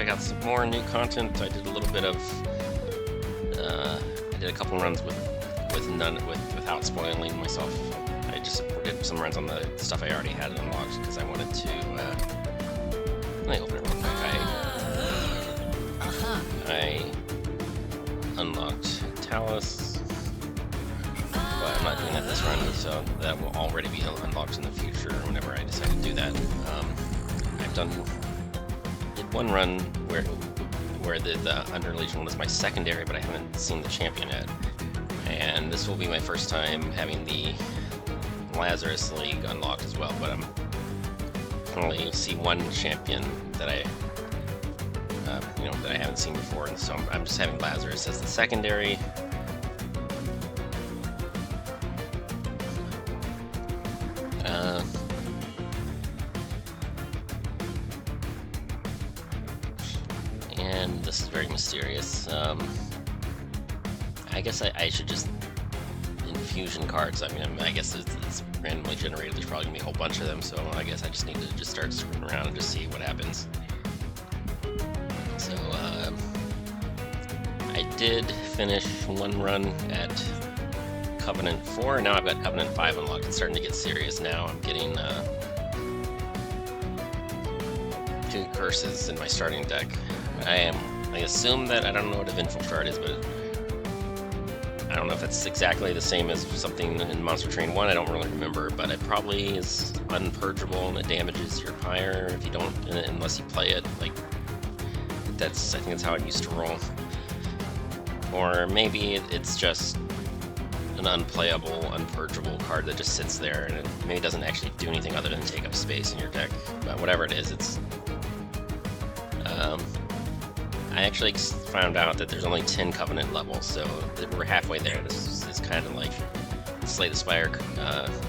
check out some more new content. I did a little bit of, I did a couple runs without spoiling myself. I just did some runs on the stuff I already had unlocked because I wanted to. Let me open it real quick. I unlocked Talus, but I'm not doing that this run, so that will already be unlocked in the future whenever I decide to do that. I've did one run where the Under Legion was my secondary, but I haven't seen the champion yet. And this will be my first time having the Lazarus League unlocked as well, but I'm only see one champion that I that I haven't seen before, and so I'm just having Lazarus as the secondary. And this is very mysterious. I guess I should just infusion cards. I mean, I guess it's randomly generated. There's probably gonna be a whole bunch of them, so I guess I just need to just start screwing around and just see what happens. So I did finish one run at Covenant 4, and now I've got Covenant 5 unlocked. It's starting to get serious now. I'm getting 2 curses in my starting deck. I assume that, I don't know what a Vengeful Shard is, but I don't know if it's exactly the same as something in Monster Train 1, I don't really remember, but it probably is unpurgeable and it damages your pyre if you don't, unless you play it. Like, I think that's how it used to roll. Or maybe it's just an unplayable, unpurgeable card that just sits there and it maybe doesn't actually do anything other than take up space in your deck. But whatever it is, it's... I actually found out that there's only 10 Covenant levels, so we're halfway there. This is kind of like Slay the Spire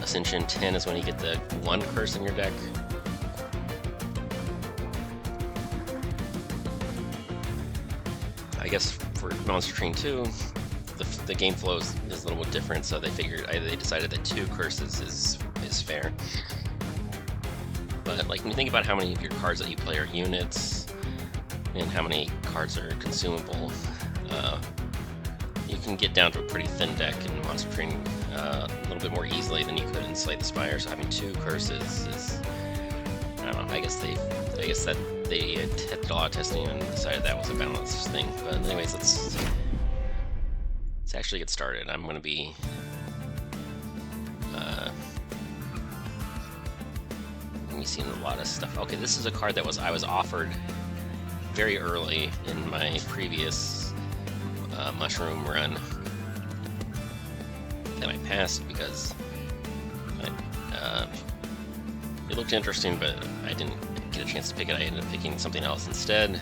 Ascension 10 is when you get the 1 curse in your deck. I guess for Monster Train 2, the game flow is a little bit different, so they decided that 2 curses is fair. But like, when you think about how many of your cards that you play are units, and how many cards are consumable, you can get down to a pretty thin deck in Monster Train a little bit more easily than you could in Slay the Spire. So having 2 curses is, I don't know, I guess that they did a lot of testing and decided that was a balanced thing. But anyways, let's actually get started. I'm going to be seeing a lot of stuff. Okay, this is a card that I was offered very early in my previous mushroom run that I passed because it looked interesting, but I didn't get a chance to pick it. I ended up picking something else instead.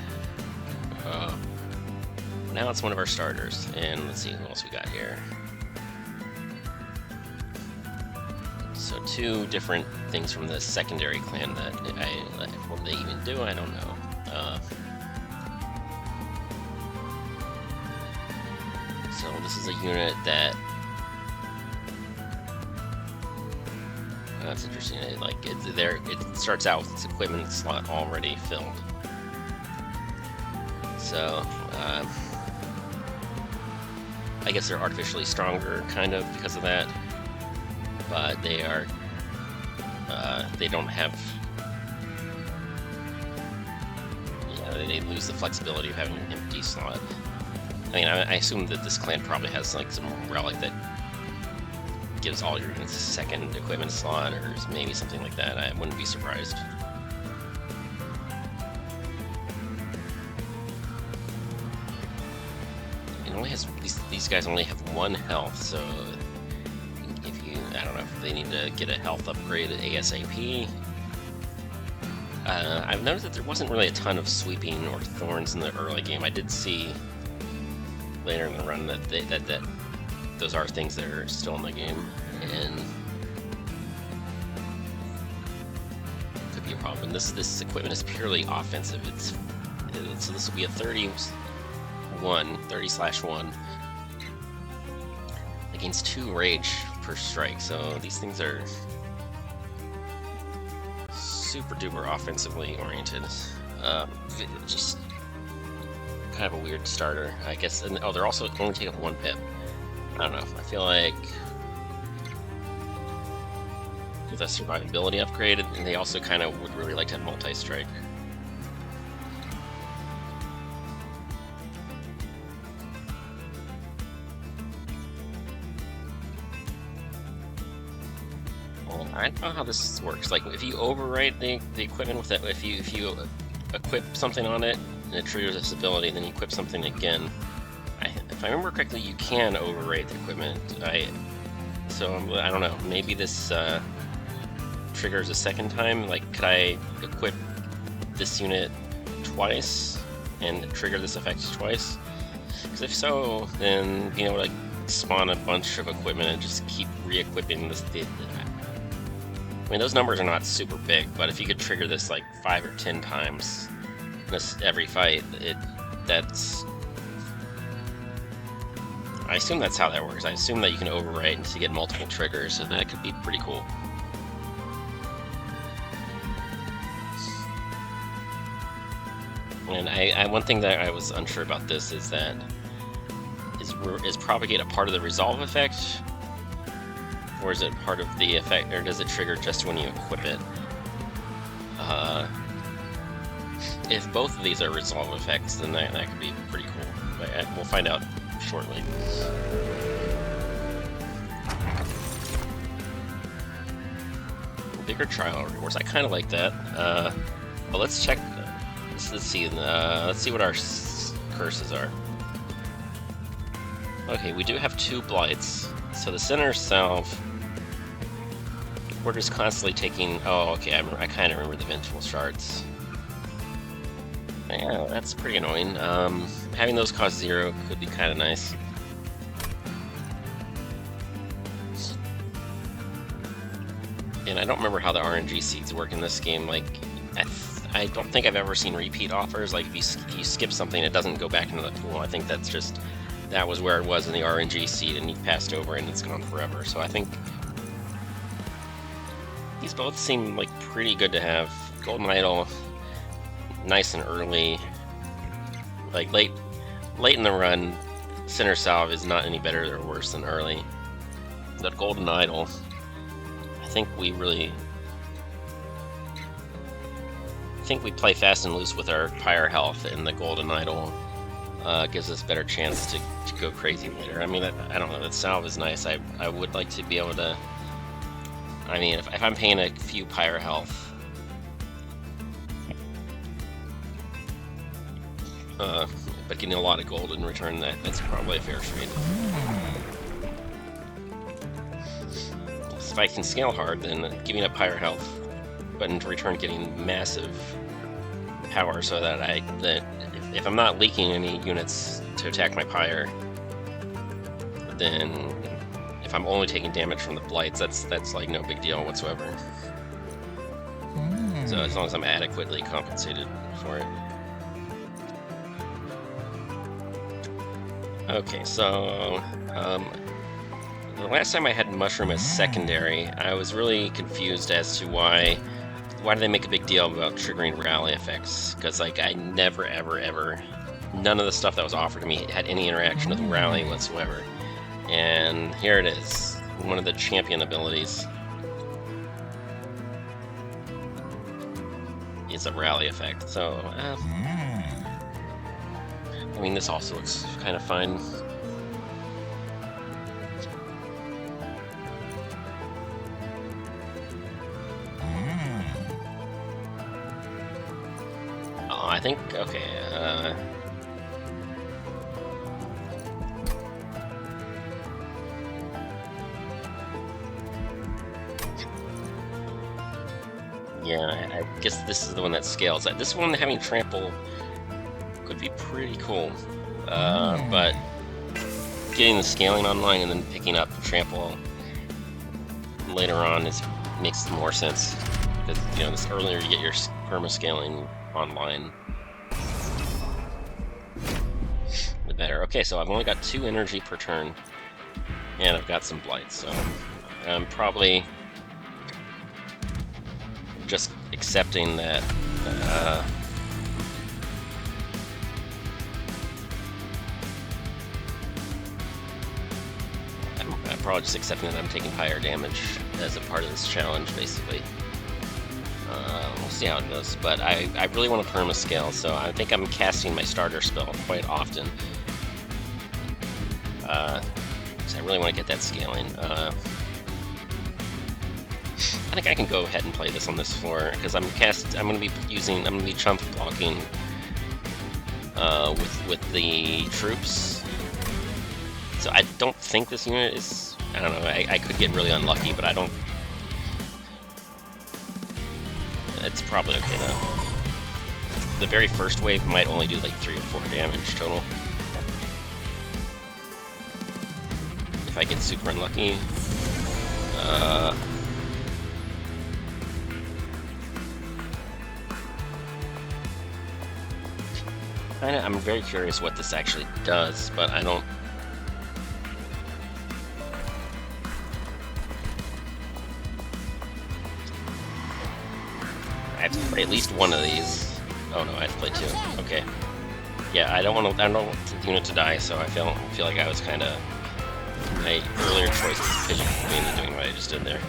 Now it's one of our starters, and let's see who else we got here. So 2 different things from the secondary clan that what they even do, I don't know. So this is a unit that that's interesting. It starts out with its equipment slot already filled. So I guess they're artificially stronger, kind of, because of that. But they are they don't have. They lose the flexibility of having an empty slot. I mean, I assume that this clan probably has like some relic that gives all your units a second equipment slot, or maybe something like that. I wouldn't be surprised. It only has these guys only have 1 health, so if you, I don't know if they need to get a health upgrade ASAP. I've noticed that there wasn't really a ton of sweeping or thorns in the early game. I did see later in the run that those are things that are still in the game, and could be a problem. This equipment is purely offensive. So this will be a 30/1 against 2 rage per strike. So these things are super duper offensively oriented. Just kind of a weird starter, I guess. And oh, they're also only take up 1 pip. I don't know. I feel like with a survivability upgrade, and they also kind of would really like to have multi-strike. Well, I don't know how this works. Like, if you overwrite the equipment with it, if you equip something on it and it triggers this ability, then you equip something again. If I remember correctly, you can overwrite the equipment. So I don't know. Maybe this triggers a second time. Like, could I equip this unit twice and trigger this effect twice? Because if so, then being able to like spawn a bunch of equipment and just keep re-equipping this. I mean, those numbers are not super big, but if you could trigger this like 5 or 10 times every fight, that's. I assume that's how that works. I assume that you can overwrite to get multiple triggers, so that could be pretty cool. And one thing that I was unsure about this is that is Propagate a part of the resolve effect, or is it part of the effect, or does it trigger just when you equip it? If both of these are resolve effects, then that could be pretty cool. But we'll find out shortly. Bigger trial rewards. I kind of like that. But let's check. Let's see. Let's see what our curses are. Okay, we do have 2 blights. So the center salve. We're just constantly taking. Oh, okay. I kind of remember the vengeful shards. Yeah, that's pretty annoying. Having those cost 0 could be kind of nice. And I don't remember how the RNG seeds work in this game. Like, I don't think I've ever seen repeat offers. Like, if you skip something, it doesn't go back into the pool. I think that's just, that was where it was in the RNG seed, and you passed over and it's gone forever. So I think these both seem like pretty good to have. Golden Idol, nice and early. Like, late in the run, Center Salve is not any better or worse than early. That Golden Idol, I think we play fast and loose with our Pyre health, and the Golden Idol gives us a better chance to go crazy later. I mean, I don't know, that Salve is nice. I would like to be able to, I mean, if I'm paying a few Pyre health, but getting a lot of gold in return, that's probably a fair trade. If I can scale hard, then giving up Pyre health, but in return getting massive power, so that if I'm not leaking any units to attack my Pyre, then if I'm only taking damage from the blights, that's like no big deal whatsoever. So as long as I'm adequately compensated for it. Okay, so the last time I had Mushroom as secondary, I was really confused as to why do they make a big deal about triggering rally effects? Because like I never ever, none of the stuff that was offered to me had any interaction with rally whatsoever. And here it is, one of the champion abilities. It's a rally effect, so I mean, this also looks kind of fine. Oh, I think, okay, yeah, I guess this is the one that scales. This one having trample could be pretty cool, but getting the scaling online and then picking up trample later on makes more sense, because you know, the earlier you get your perma scaling online, the better. Okay, so I've only got 2 energy per turn, and I've got some blights, so I'm probably just accepting that probably just accepting that I'm taking fire damage as a part of this challenge, basically. We'll see how it goes, but I really want to perma-scale, so I think I'm casting my starter spell quite often. So I really want to get that scaling. I think I can go ahead and play this on this floor, because I'm going to be chump blocking with the troops. So I don't think this unit is, I don't know, I could get really unlucky, but I don't. It's probably okay though. The very first wave might only do like 3 or 4 damage total. If I get super unlucky. I'm very curious what this actually does, but I don't. I have to play at least one of these. Oh no, I have to play 2. Okay. Yeah, I don't want the unit to die, so I feel like I was kind of, my earlier choice was pigeon into doing what I just did there.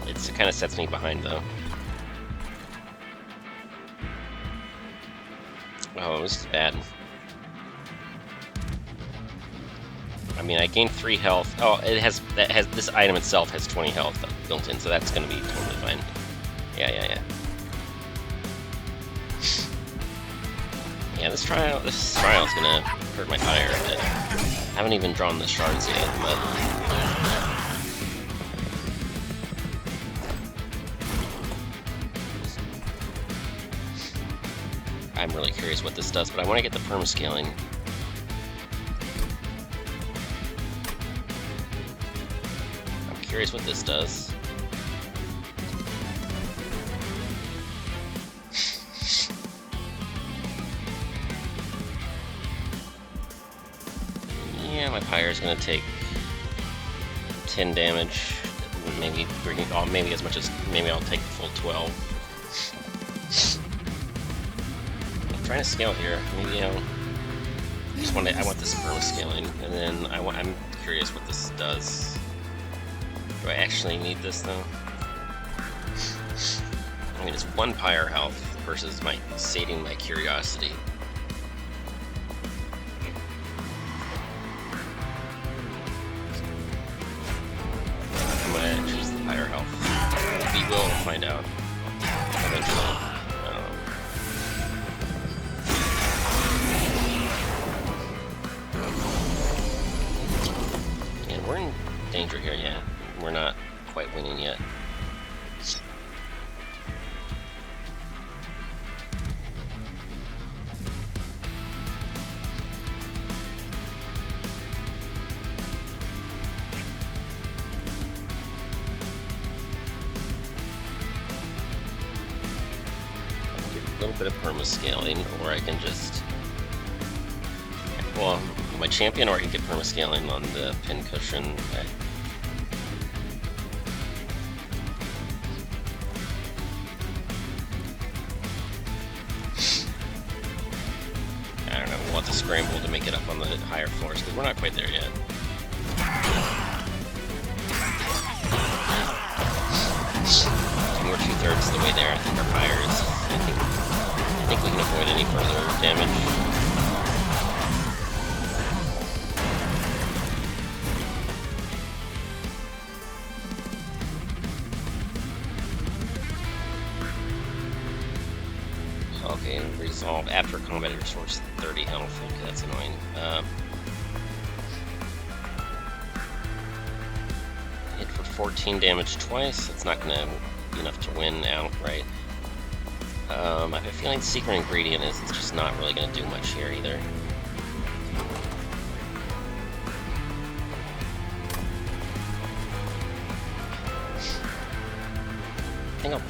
It kind of sets me behind though. Oh, this is bad. I mean, I gained 3 health. Oh, this item itself has 20 health built in, so that's gonna be totally fine. Yeah. Yeah, this trial is gonna hurt my fire a bit. I haven't even drawn the shards yet, but I'm really curious what this does, but I want to get the perma-scaling. I'm curious what this does. Yeah, my pyre is going to take 10 damage. Maybe maybe as much as, maybe I'll take the full 12. Trying to scale here. Maybe I want this perma-scaling, and then I'm curious what this does. Do I actually need this though? I mean, it's 1 pyre health versus sating my curiosity. I'm gonna choose the pyre health. We will find out eventually. We're in danger here, yeah. We're not quite winning yet. A little bit of perma-scaling, or I can just, well, my champion, or I can get perma-scaling on the pin cushion. I don't know, we'll have to scramble to make it up on the higher floors, because we're not quite there yet. And we're 2/3 of the way there. I think our fire is, I think we can avoid any further damage. Okay, resolve after combat it restores 30 health. Okay, that's annoying. Hit for 14 damage twice. That's not gonna be enough to win outright. I have a feeling secret ingredient is it's just not really gonna do much here either. I think I'll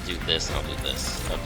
do this and I'll do this. Okay.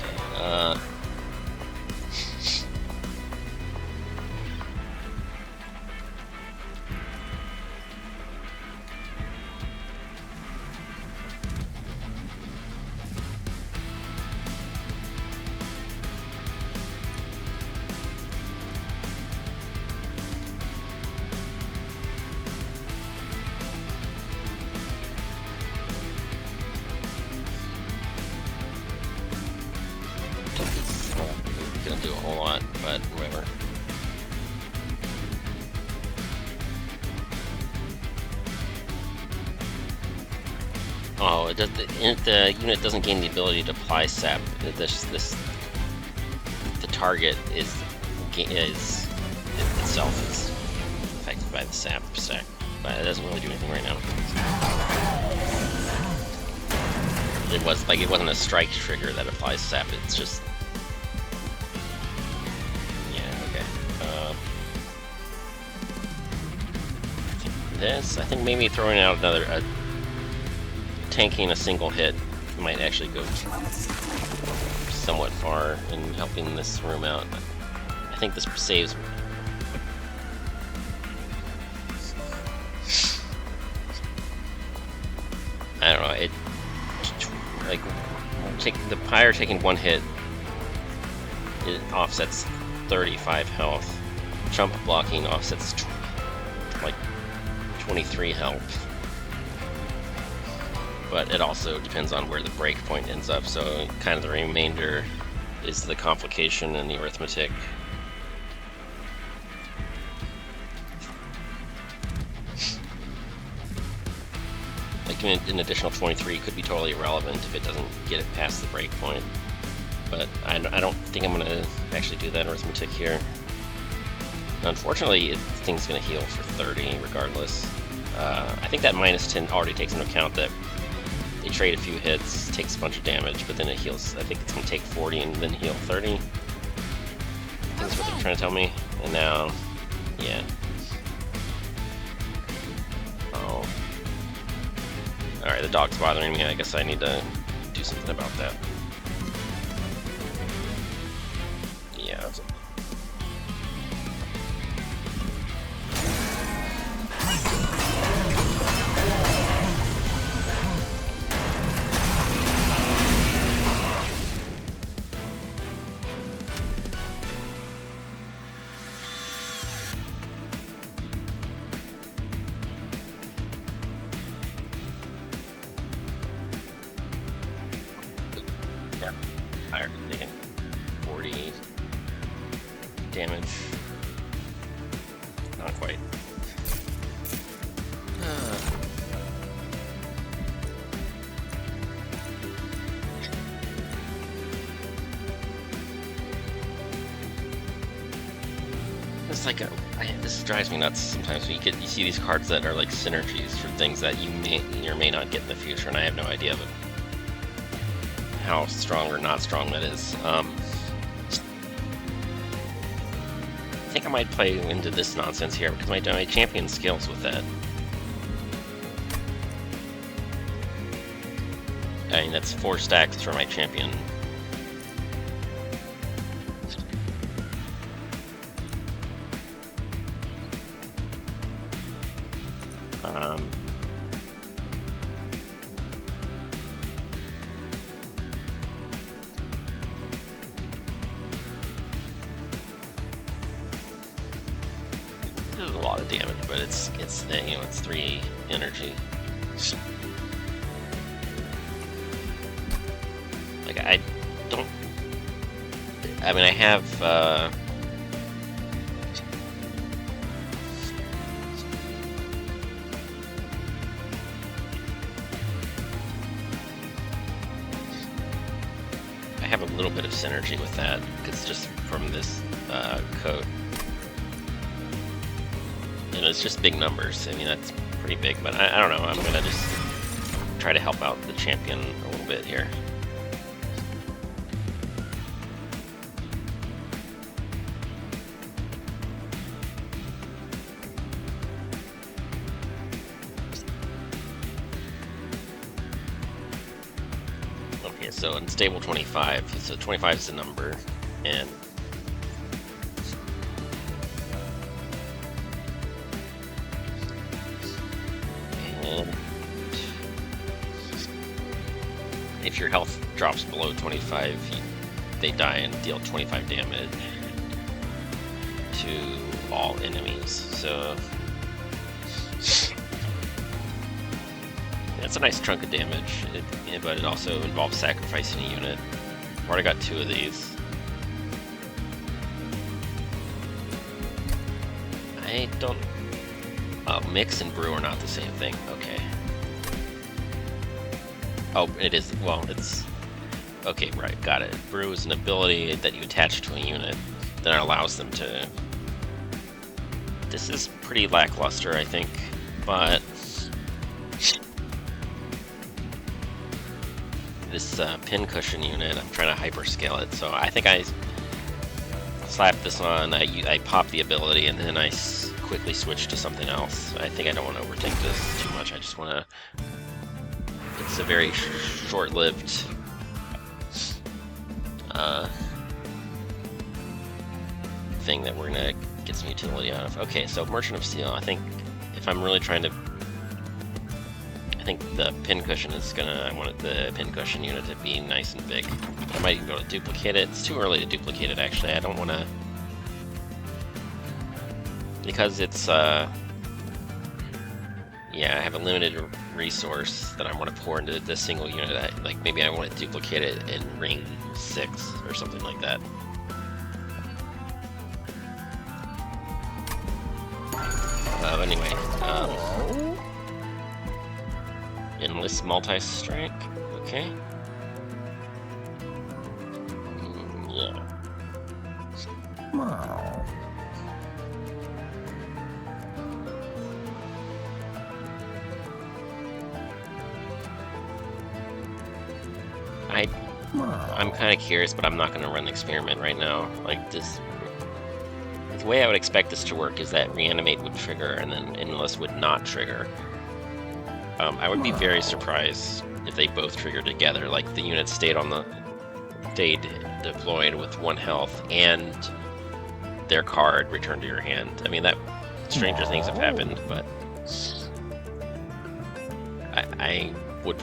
Oh, it does, the unit doesn't gain the ability to apply sap. The target is itself is affected by the sap stack, but it doesn't really do anything right now. It wasn't a strike trigger that applies sap. It's just okay. I think maybe throwing out another tanking a single hit might actually go somewhat far in helping this room out. I think this saves. I don't know. It the pyre taking one hit, it offsets 35 health. Jump blocking offsets 23 health. But it also depends on where the break point ends up, so kind of the remainder is the complication and the arithmetic. Like an additional 23 could be totally irrelevant if it doesn't get it past the break point. But I don't think I'm going to actually do that arithmetic here. Unfortunately, thing's going to heal for 30 regardless. I think that -10 already takes into account that they trade a few hits, takes a bunch of damage, but then it heals. I think it's going to take 40 and then heal 30. I think that's what they're trying to tell me. And now, yeah. Oh. Alright, the dog's bothering me. I guess I need to do something about that. Yeah. Higher, taking 40 damage. Not quite. It's like this drives me nuts sometimes. You see these cards that are like synergies for things that you may or may not get in the future, and I have no idea of it. How strong or not strong that is. I think I might play into this nonsense here because my champion skills with that. I mean, that's 4 stacks for my champion. This is a lot of damage, but it's 3 energy. Like I mean, I have a little bit of synergy with that because just from this coat. You know, it's just big numbers. I mean, that's pretty big, but I don't know. I'm gonna just try to help out the champion a little bit here. Okay, so unstable 25. So 25 is the number, and if your health drops below 25, they die and deal 25 damage to all enemies. So that's a nice chunk of damage, but it also involves sacrificing a unit. I've already got 2 of these. I don't... Mix and brew are not the same thing. Okay. Oh, it is. Well, it's okay. Right, got it. Brew is an ability that you attach to a unit that allows them to. This is pretty lackluster, I think, but this pincushion unit, I'm trying to hyperscale it. So I think I slap this on. I pop the ability, and then I quickly switch to something else. I think I don't want to overthink this too much. I just want to. It's a very short-lived thing that we're gonna get some utility out of. Okay, so Merchant of Steel. I think if I'm really trying to, I think the pincushion is gonna. I want the pincushion unit to be nice and big. I might even go to duplicate it. It's too early to duplicate it. Actually, I don't want to, because it's yeah, I have a limited resource that I want to pour into this single unit. Like maybe I want to duplicate it in ring 6 or something like that. Anyway, enlist multi-strike. Okay. Yeah. I'm kind of curious, but I'm not going to run the experiment right now. Like this, the way I would expect this to work is that reanimate would trigger, and then enlist would not trigger. I would be very surprised if they both triggered together. Like the unit stayed deployed with 1 health, and their card returned to your hand. I mean, that stranger things have happened, but I would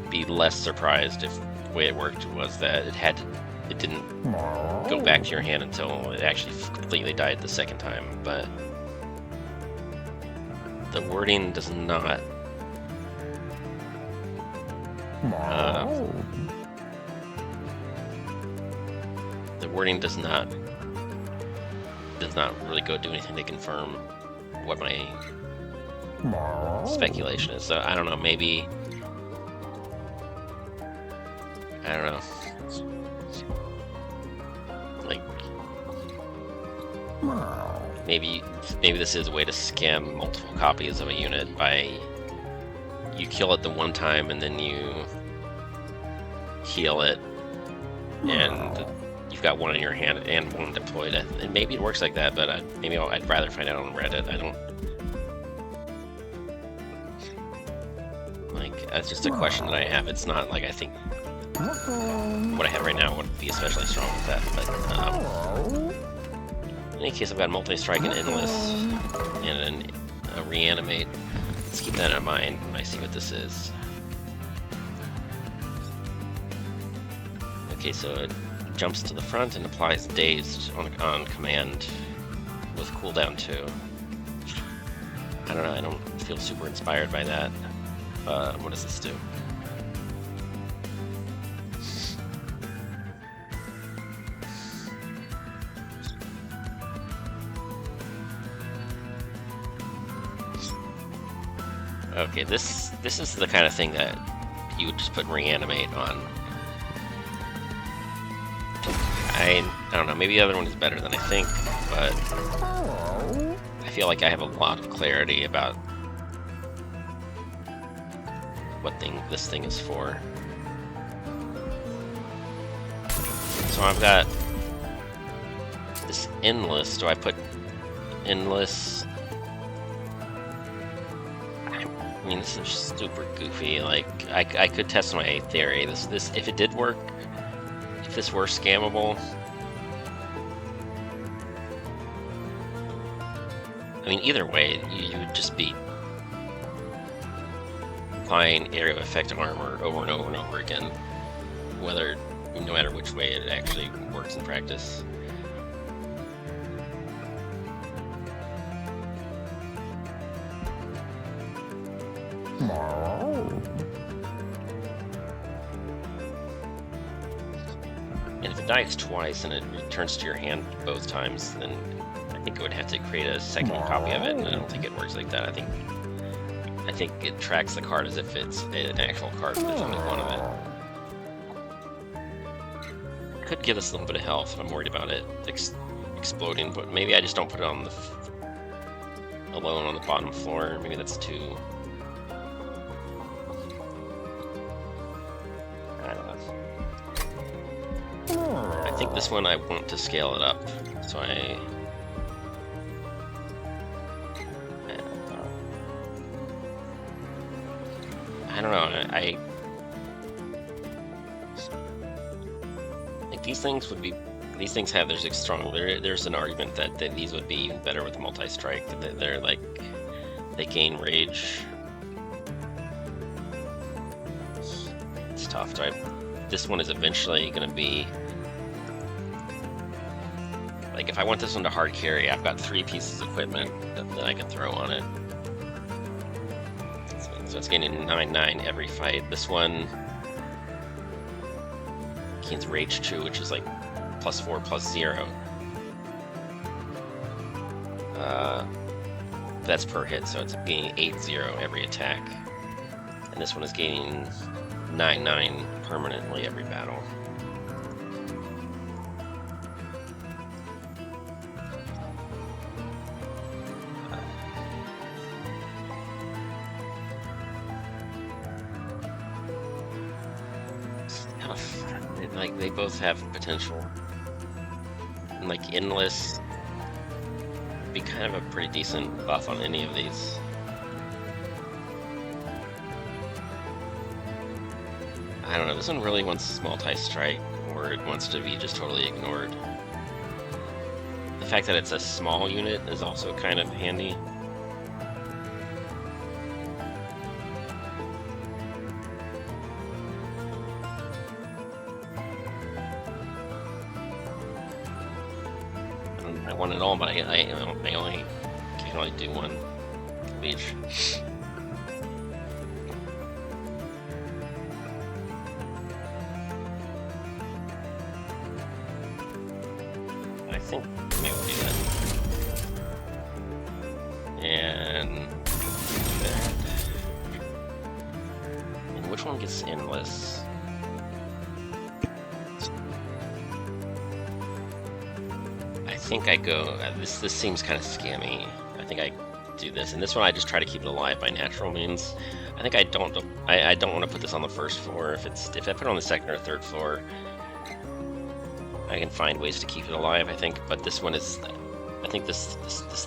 be less surprised if the way it worked was that it didn't go back to your hand until it actually completely died the second time. But the wording does not the wording does not really go do anything to confirm what my speculation is. So I don't know, maybe I don't know. Like, maybe this is a way to scam multiple copies of a unit by you kill it the one time and then you heal it, and you've got one in your hand and one deployed. And maybe it works like that, but I'd rather find out on Reddit. I don't. Like, that's just a question that I have. It's not like I think what I have right now would be especially strong with that, but in any case, I've got multi-strike and endless and a reanimate. Let's keep that in mind when I see what this is. Okay, so it jumps to the front and applies dazed on command with cooldown 2. I don't know, I don't feel super inspired by that. What does this do? Okay, this is the kind of thing that you would just put reanimate on. I don't know, maybe the other one is better than I think, but I feel like I have a lot of clarity about what this thing is for. So I've got this endless. Do I put endless? I mean, this is super goofy. Like, I could test my theory. This if it did work, if this were scammable, I mean, either way, you would just be applying area of effect armor over and over and over again, no matter which way it actually works in practice. And if it dies twice and it returns to your hand both times, then I think it would have to create a second copy of it, and I don't think it works like that. I think think it tracks the card as if it's an actual card, but there's only one of it. Could give us a little bit of health, but I'm worried about it exploding, but maybe I just don't put it on the alone on the bottom floor. Maybe that's too... I don't know. I think this one I want to scale it up, so I don't know. I think these things would be. These things have there's strong. There's an argument that these would be even better with multi-strike. That they're like they gain rage. It's tough. This one is eventually going to be like if I want this one to hard carry, I've got 3 pieces of equipment that I can throw on it. So it's getting 9/9 every fight. This one gains Rage 2, which is like +4 +0. That's per hit, so it's gaining 8/0 every attack. And this one is gaining 9/9 permanently every battle. Like they both have potential, and like Endless would be kind of a pretty decent buff on any of these. I don't know, this one really wants multi-strike, or it wants to be just totally ignored. The fact that it's a small unit is also kind of handy. I want it all, but I only can only do one of each. I think maybe we'll do that. And that. And which one gets Endless? I think I go. This seems kind of scammy. I think I do this, and this one I just try to keep it alive by natural means. I think I don't want to put this on the first floor. If I put it on the second or third floor, I can find ways to keep it alive. I think, but this one is. I think this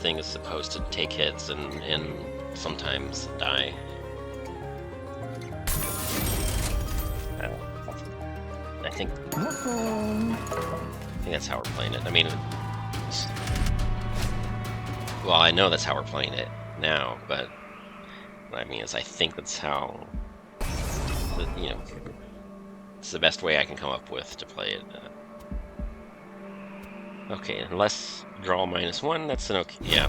thing is supposed to take hits and sometimes die. I think that's how we're playing it. I mean. Well, I know that's how we're playing it now, but what I mean is I think that's how, it's the best way I can come up with to play it. Okay, unless draw -1, that's an okay, yeah.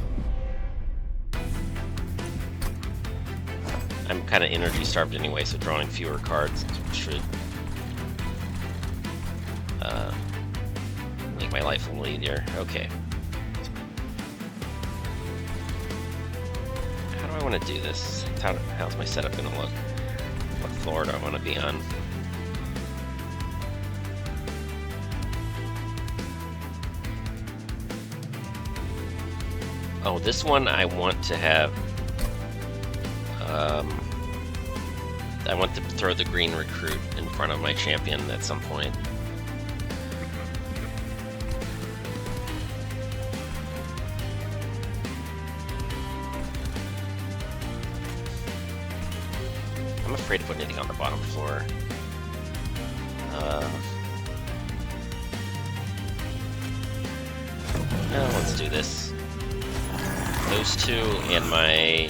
I'm kind of energy starved anyway, so drawing fewer cards should make my life a little easier. Okay. How do I want to do this? How's my setup going to look? What floor do I want to be on? Oh, this one I want to have... I want to throw the green recruit in front of my champion at some point. I'm afraid to put anything on the bottom floor. No, let's do this. Those two and my...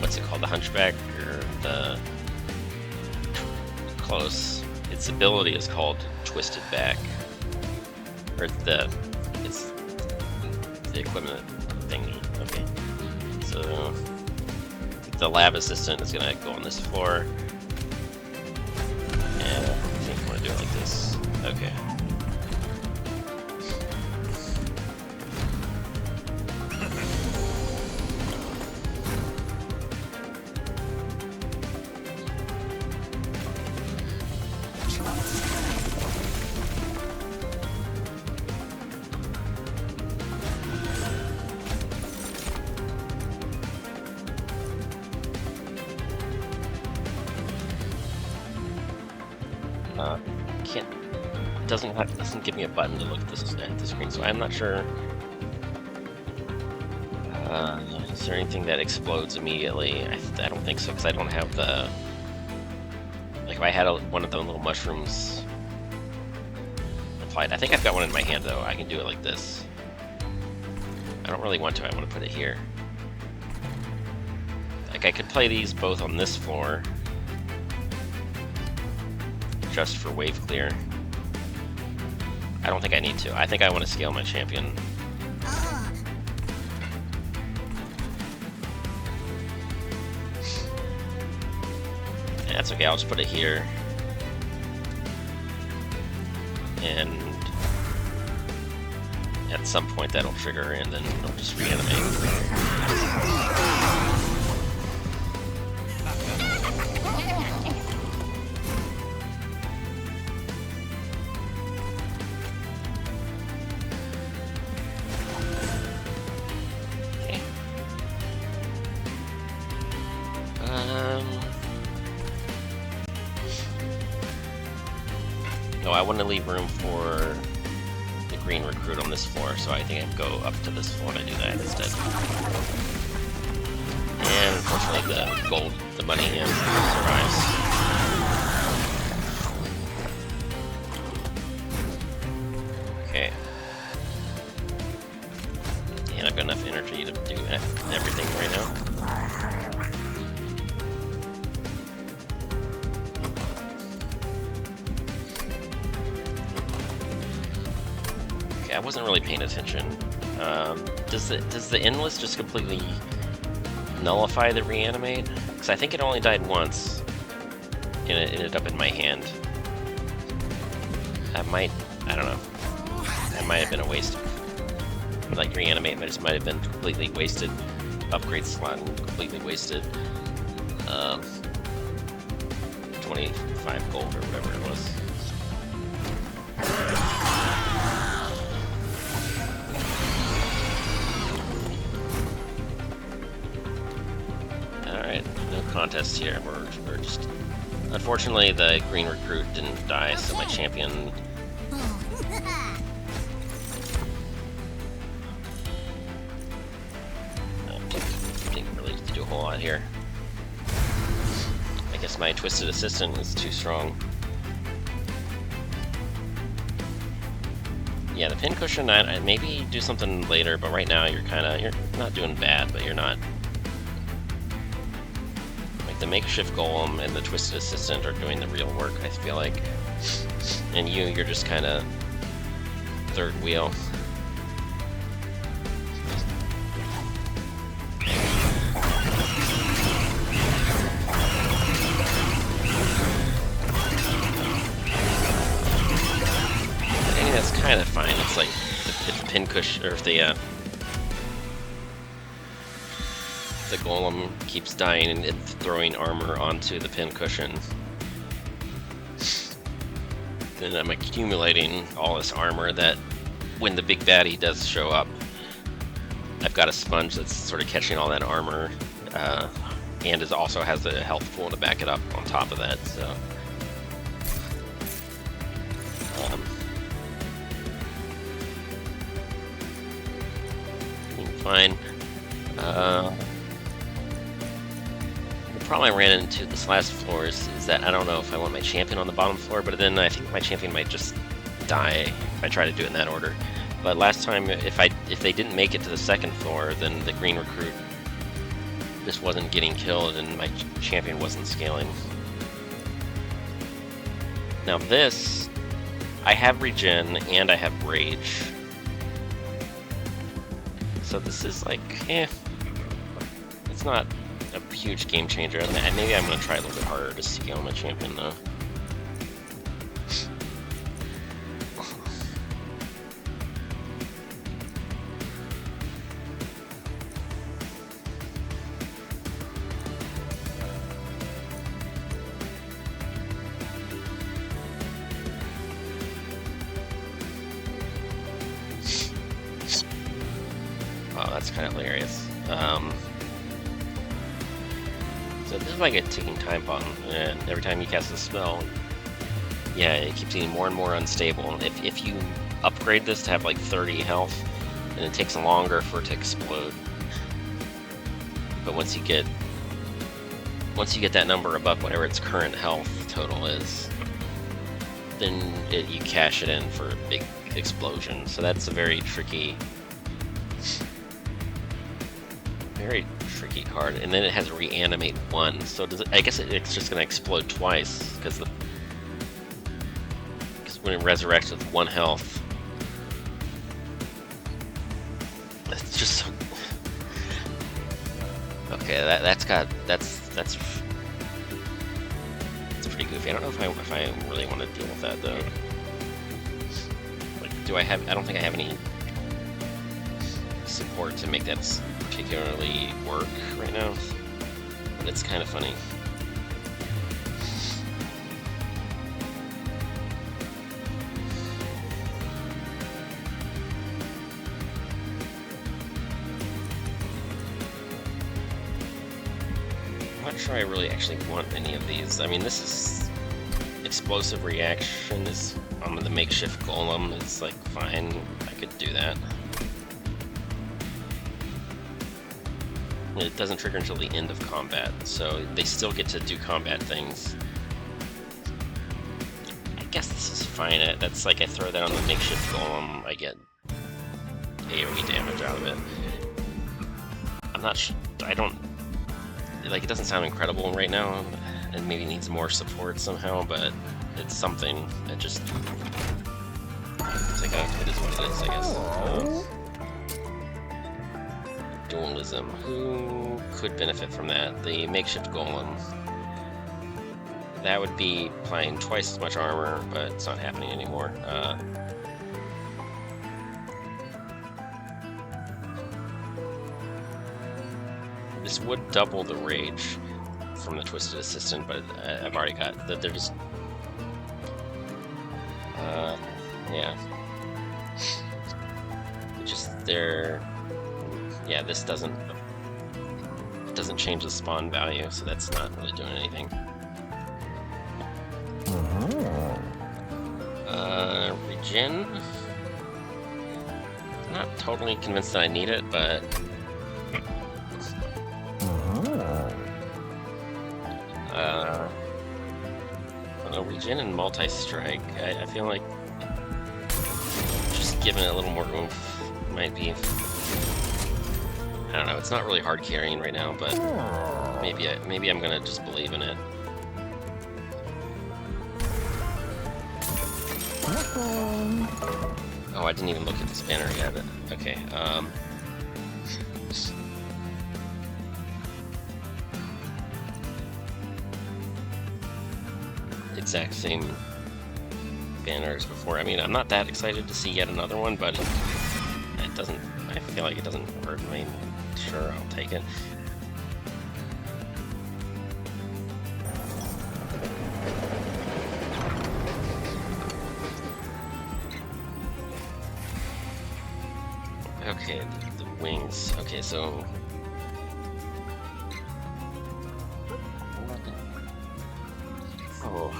what's it called? The Hunchback? Or the... Close. Its ability is called Twisted Back. Or it's the equipment thingy. Okay. So... the lab assistant is gonna go on this floor. And I think I'm gonna do it like this. Okay. can't doesn't give me a button to look at the screen, so I'm not sure. Is there anything that explodes immediately? I don't think so, because I don't have the... Like, if I had one of the little mushrooms applied... I think I've got one in my hand, though. I can do it like this. I don't really want to. I want to put it here. Like, I could play these both on this floor, just for wave clear. I don't think I need to. I think I want to scale my champion. That's okay, I'll just put it here. And at some point that'll trigger and then it'll just reanimate. No, I want to leave room for the green recruit on this floor, so I think I'd go up to this floor and I do that instead. And unfortunately the gold, the money survives. Okay. And I've got enough energy to do everything right now. I wasn't really paying attention. Does the endless just completely nullify the reanimate? Because I think it only died once, and it ended up in my hand. I don't know. That might have been a waste. Like reanimate, just might have been completely wasted. Upgrade slot completely wasted. 25 gold or whatever it was. Contest here. We're just... Unfortunately, the green recruit didn't die, so my champion... didn't really do a whole lot here. I guess my Twisted Assistant is too strong. Yeah, the pincushion, I maybe do something later, but right now you're not doing bad, but you're not... The makeshift golem and the Twisted Assistant are doing the real work, I feel like. And you're just kind of third wheel. I think that's kind of fine. It's like if the pincushion, or if the golem keeps dying and it's throwing armor onto the pincushion, then I'm accumulating all this armor that when the big baddie does show up, I've got a sponge that's sort of catching all that armor, and it also has a health pool to back it up on top of that, so... fine. The problem I ran into this last floor is that I don't know if I want my champion on the bottom floor, but then I think my champion might just die if I try to do it in that order. But last time, if they didn't make it to the second floor, then the green recruit just wasn't getting killed and my champion wasn't scaling. Now this, I have regen and I have rage. So this is like, it's not a huge game changer. Maybe I'm going to try a little bit harder to scale my champion though. Oh, that's kind of hilarious. So this is like a ticking time bomb, and every time you cast a spell, yeah, it keeps getting more and more unstable. If you upgrade this to have like 30 health, then it takes longer for it to explode. But once you get that number above whatever its current health total is, then you cash it in for a big explosion. So that's a very tricky card. And then it has reanimate 1. So I guess it's just going to explode twice because when it resurrects with 1 health, it's just so. Okay, that's pretty goofy. I don't know if I really want to deal with that though. Like, I don't think I have any support to make that particularly work right now, but it's kind of funny. I'm not sure I really actually want any of these. I mean, this is explosive reaction is on the makeshift golem. It's like fine, I could do that. It doesn't trigger until the end of combat, so they still get to do combat things. I guess this is fine. That's like I throw that on the makeshift golem, I get AoE damage out of it. I'm not sure. I don't. Like, it doesn't sound incredible right now. It maybe needs more support somehow, but it's something. It just. It's like, it is what it is, I guess. Dualism. Who could benefit from that? The makeshift golem. That would be applying twice as much armor, but it's not happening anymore. This would double the rage from the Twisted Assistant, but I've already got that. They're just. Yeah. Yeah, this doesn't change the spawn value, so that's not really doing anything. Regen. Not totally convinced that I need it, but regen and multi-strike. I feel like just giving it a little more oomph might be. I don't know. It's not really hard carrying right now, but maybe I'm gonna just believe in it. Oh, I didn't even look at this banner yet. Okay. Exact same banner as before. I mean, I'm not that excited to see yet another one, but it doesn't. I feel like it doesn't hurt me. Sure, I'll take it. Okay, the wings. Okay, so. Oh.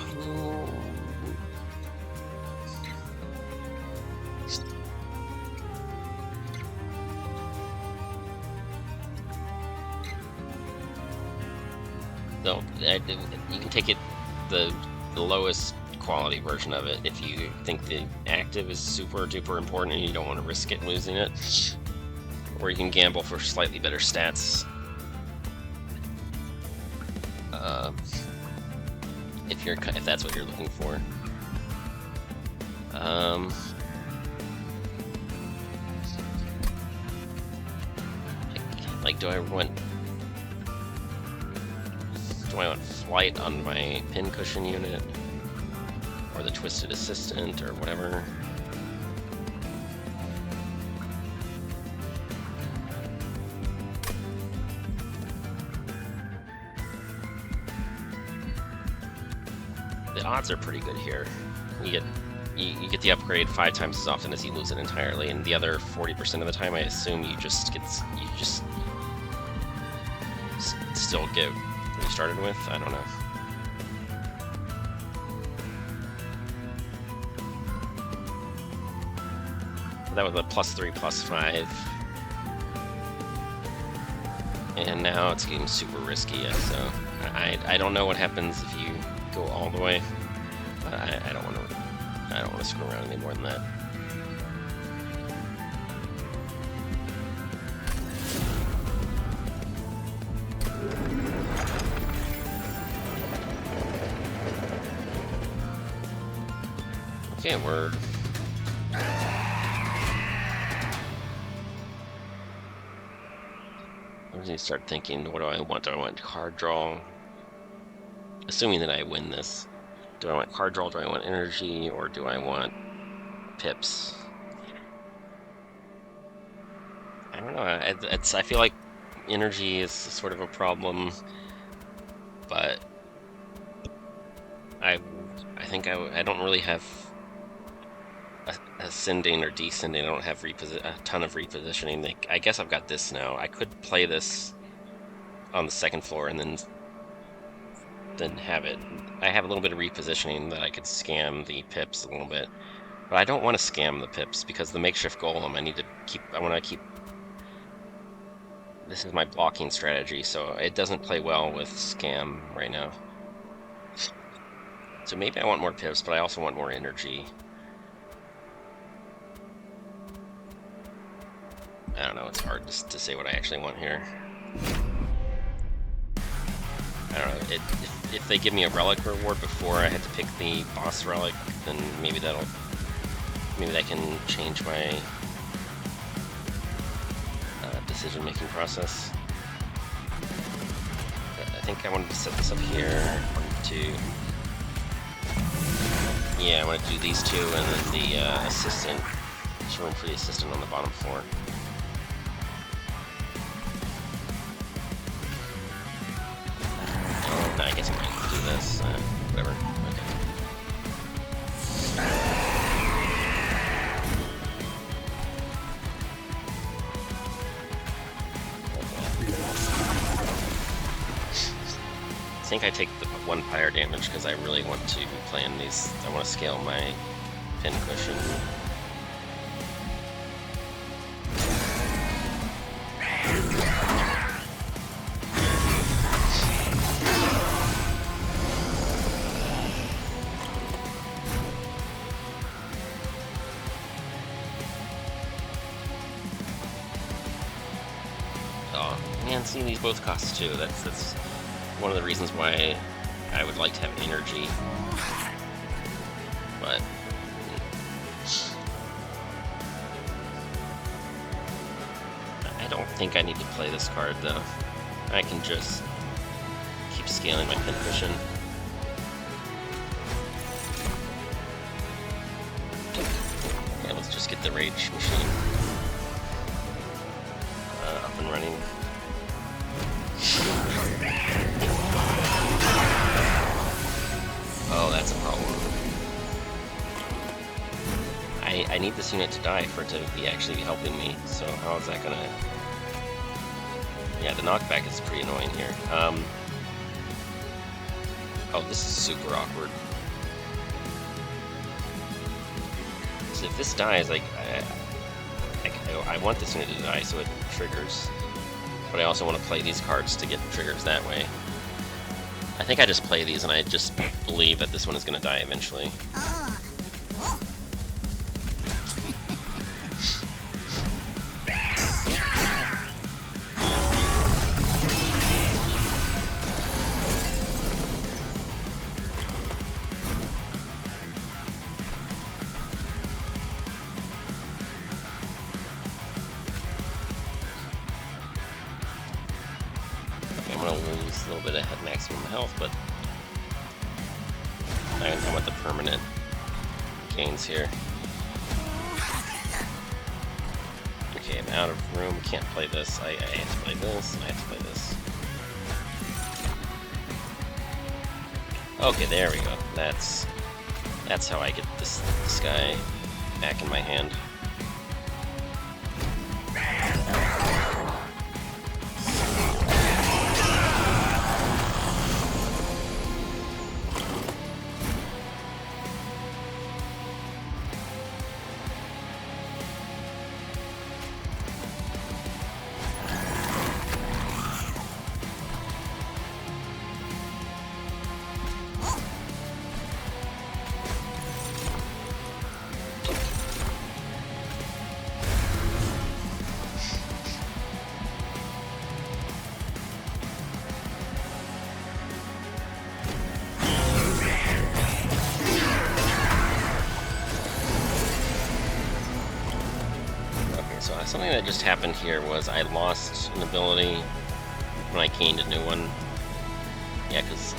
So, you can take it the lowest quality version of it if you think the active is super duper important and you don't want to risk it losing it. Or you can gamble for slightly better stats. If that's what you're looking for. Like, do I want flight on my pincushion unit? Or the Twisted Assistant, or whatever? The odds are pretty good here. You get the upgrade 5 times as often as you lose it entirely, and the other 40% of the time, I assume you just still get what you started with. I don't know. that was a +3, +5. And now it's getting super risky, so I don't know what happens if you go all the way. But I don't want to screw around any more than that. Okay, word. I need to start thinking, what do I want? Do I want card draw? Assuming that I win this. Do I want card draw, do I want energy, or do I want pips? I don't know, I feel like energy is sort of a problem, but I think I don't really have ascending or descending. I don't have a ton of repositioning. I guess I've got this now. I could play this on the second floor and then have it. I have a little bit of repositioning that I could scam the pips a little bit, but I don't want to scam the pips because the makeshift golem I want to keep. This is my blocking strategy, so it doesn't play well with scam right now. So maybe I want more pips, but I also want more energy. I don't know, it's hard to say what I actually want here. I don't know, if they give me a relic reward before I had to pick the boss relic, then maybe that can change my decision-making process. I think I wanted to set this up here. Yeah, I want to do these two, and then the assistant. There's room for the assistant on the bottom floor. No, I guess I might do this. Whatever. Okay. I think I take the 1 fire damage because I really want to plan these. I want to scale my pin cushion. Oh man, seeing these both cost 2. That's one of the reasons why I would like to have energy, but I don't think I need to play this card though. I can just keep scaling my pin cushion. Yeah, let's just get the rage machine up and running. Oh, that's a problem. I need this unit to die for it to be actually helping me, so how is that gonna... Yeah, the knockback is pretty annoying here. Oh, this is super awkward. So if this dies, like, I want this unit to die so it triggers, but I also want to play these cards to get triggers that way. I think I just play these and I just believe that this one is going to die eventually. I'm going to lose a little bit of maximum health, but I can come with the permanent gains here. Okay, I'm out of room, can't play this. I have to play this, and I have to play this. Okay, there we go. That's how I get this guy back in my hand. Something that just happened here was I lost an ability when I gained a new one. Yeah, because...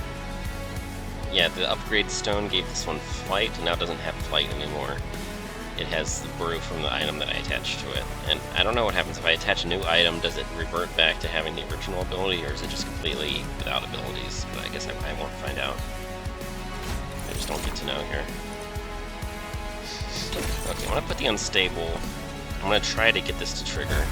yeah, the upgrade stone gave this one flight, and now it doesn't have flight anymore. It has the brew from the item that I attached to it. And I don't know what happens if I attach a new item. Does it revert back to having the original ability, or is it just completely without abilities? But I guess I won't find out. I just don't get to know here. Okay, I want to put the unstable. I'm going to try to get this to trigger.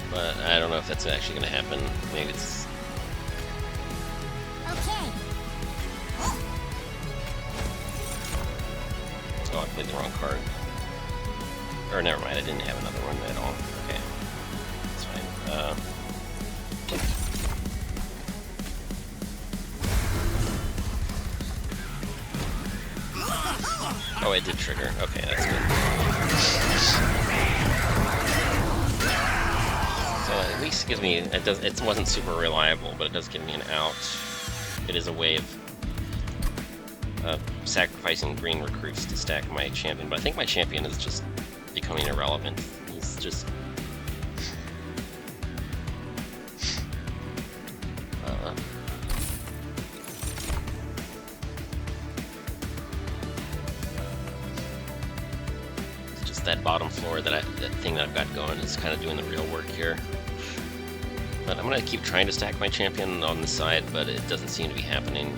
But I don't know if that's actually going to happen. Maybe it's... Okay. oh, I played the wrong card. Or never mind, I didn't have another one at all. Okay. That's fine. Oh, it did trigger. Okay, that's good. So at least it gives me... it wasn't super reliable, but it does give me an out. It is a way of sacrificing green recruits to stack my champion, but I think my champion is just becoming irrelevant. He's just... it's just that bottom floor, that thing that I've got going is kind of doing the real work here. But I'm gonna keep trying to stack my champion on the side, but it doesn't seem to be happening.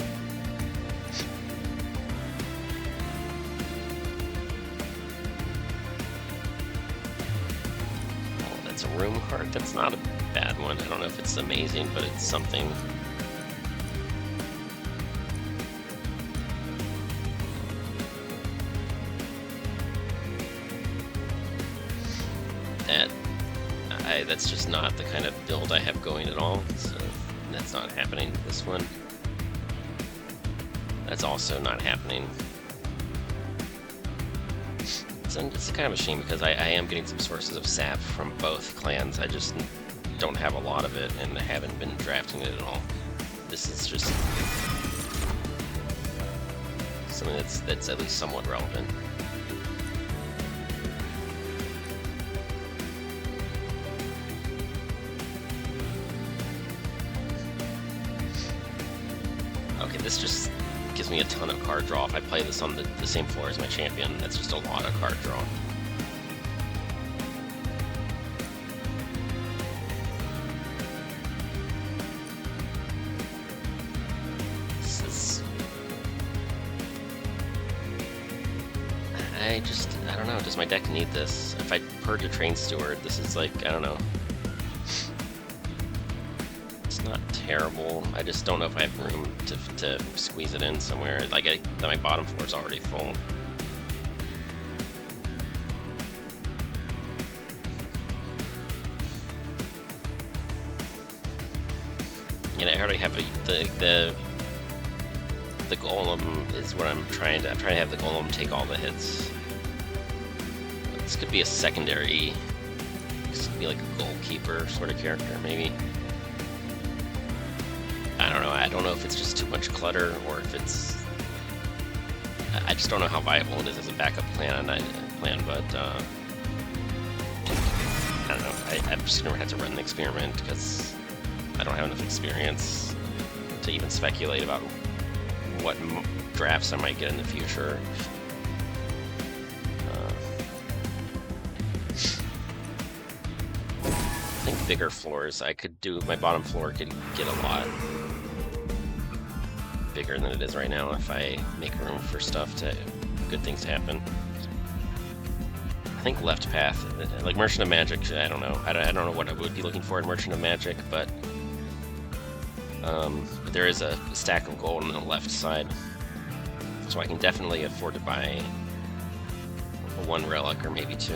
That's a room card. That's not a bad one. I don't know if it's amazing, but it's something. That's just not the kind of build I have going at all, so that's not happening with this one. That's also not happening. It's kind of a shame because I am getting some sources of sap from both clans. I just don't have a lot of it, and I haven't been drafting it at all. This is just something that's at least somewhat relevant. Okay, this just gives me a ton of card draw. If I play this on the same floor as my champion, that's just a lot of card draw. I don't know, does my deck need this? If I purge a Train Steward, this is like, I don't know. It's not terrible. I just don't know if I have room to squeeze it in somewhere. Like, my bottom floor is already full. And I already have the golem is what I'm trying to have the golem take all the hits. This could be a secondary, this could be like a goalkeeper sort of character, maybe. I don't know. I don't know if it's just too much clutter or if it's... I just don't know how viable it is as a backup plan, but I don't know. I'm just gonna have to run the experiment because I don't have enough experience to even speculate about what drafts I might get in the future. I think bigger floors, I could do, my bottom floor could get a lot bigger than it is right now if I make room for stuff to, good things to happen. I think left path, like Merchant of Magic, I don't know. I don't know what I would be looking for in Merchant of Magic, but there is a stack of gold on the left side, so I can definitely afford to buy one relic or maybe two.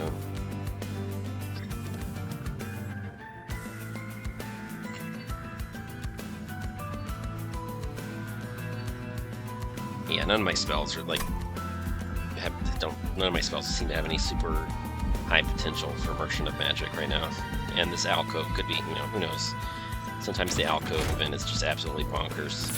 Yeah, none of my spells are like none of my spells seem to have any super high potential for Merchant of Magic right now. And this alcove could be, you know, who knows? Sometimes the alcove event is just absolutely bonkers.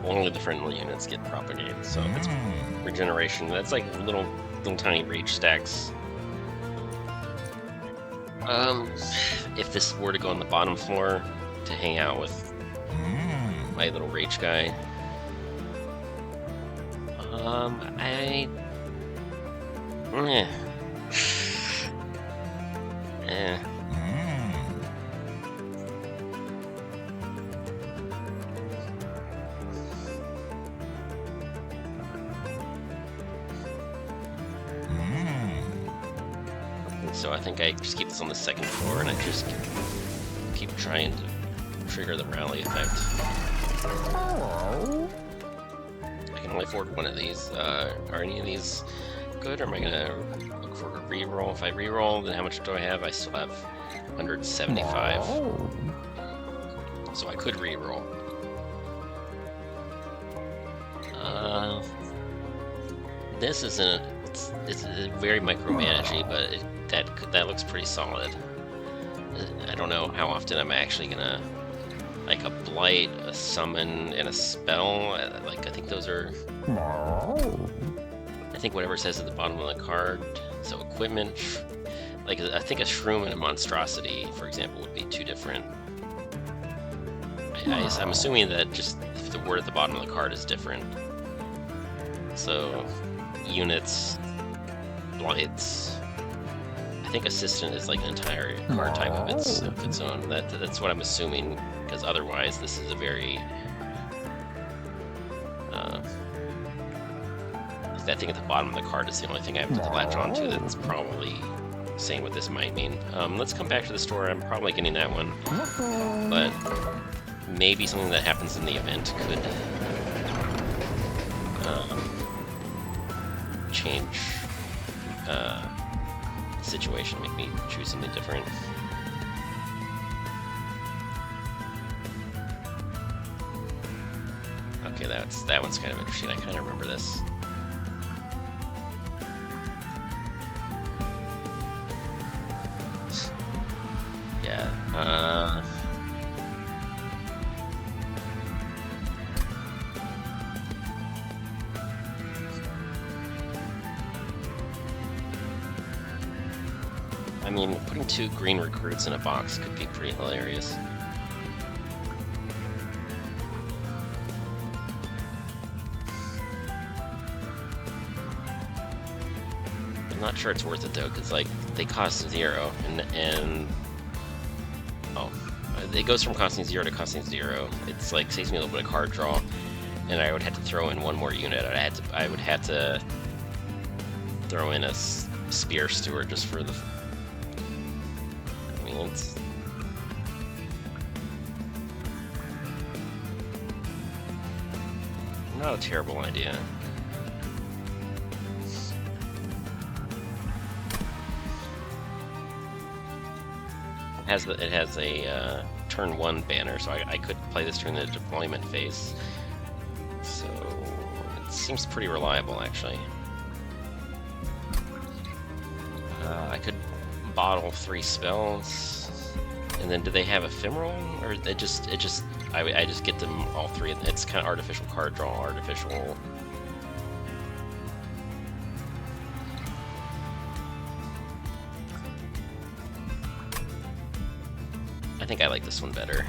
only the friendly units get propagated. So if it's regeneration, that's like little tiny reach stacks. If this were to go on the bottom floor to hang out with my little reach guy, I. Eh. So I think I just keep this on the second floor, and I just keep trying to trigger the rally effect. I can only afford one of these. Are any of these good, or am I gonna look for a reroll? If I reroll, then how much do I have? I still have 175. So I could reroll. This isn't. It's very micromanagey, but that looks pretty solid. I don't know how often I'm actually gonna, like, a blight, a summon, and a spell. Like, I think those are. I think whatever it says at the bottom of the card. So equipment, like I think a shroom and a monstrosity, for example, would be two different. I'm assuming that just the word at the bottom of the card is different. So units, blights. I think assistant is like an entire card type of its own. That's what I'm assuming, because otherwise this is a very. That thing at the bottom of the card is the only thing I have to latch onto that's probably saying what this might mean. Let's come back to the store. I'm probably getting that one, but maybe something that happens in the event could change the situation, make me choose something different. Okay, that one's kind of interesting. I kind of remember this. Yeah. I mean, putting 2 green recruits in a box could be pretty hilarious. I'm not sure it's worth it though, because like they cost 0, and oh, it goes from costing 0 to costing 0. It's like saves me a little bit of card draw, and I would have to throw in one more unit. I would have to throw in a spear steward just for the. I mean, it's. Not a terrible idea. It has a turn 1 banner, so I could play this during the deployment phase. So it seems pretty reliable, actually. I could bottle 3 spells, and then do they have ephemeral, or I just get them all 3? It's kind of artificial card draw, artificial. I think I like this one better.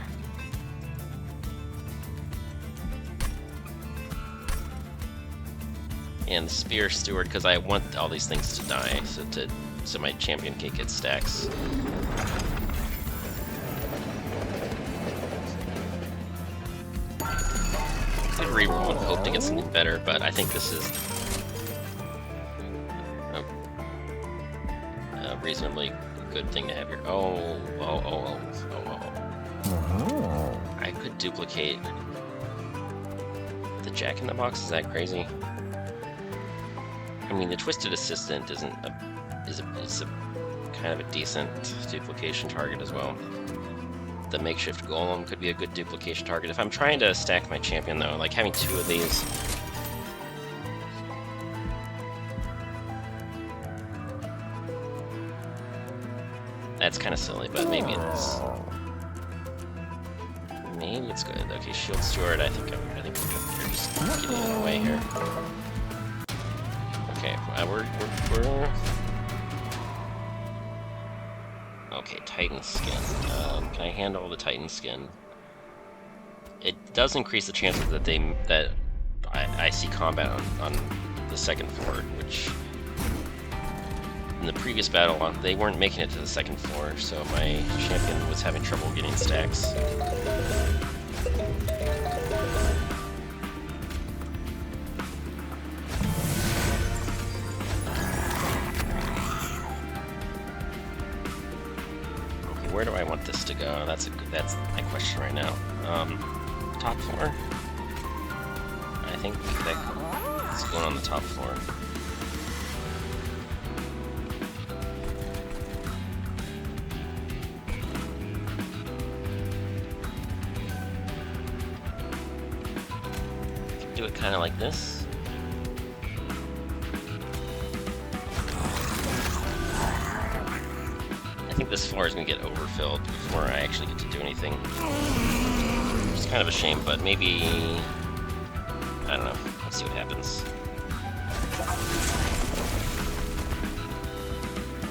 And Spear Steward, because I want all these things to die, so my champion can get stacks. I could reroll and hope to get something better, but I think this is a reasonably good thing to have here. Oh. I could duplicate the Jack in the Box. Is that crazy? I mean, the Twisted Assistant is a kind of a decent duplication target as well. The Makeshift Golem could be a good duplication target. If I'm trying to stack my champion, though, like having 2 of these. That's kind of silly, but maybe it's good. Okay, Shield Steward. I think I'm good here. Just getting in the way here. Okay, we're... Okay, Titan skin. Can I handle the Titan skin? It does increase the chances that I see combat on the second floor, which in the previous battle they weren't making it to the second floor, so my champion was having trouble getting stacks. Where do I want this to go? That's my question right now. Top floor? I think that's going on the top floor. Do it kind of like this. I think this floor is going to get overfilled before I actually get to do anything. It's kind of a shame, but maybe... I don't know. Let's see what happens.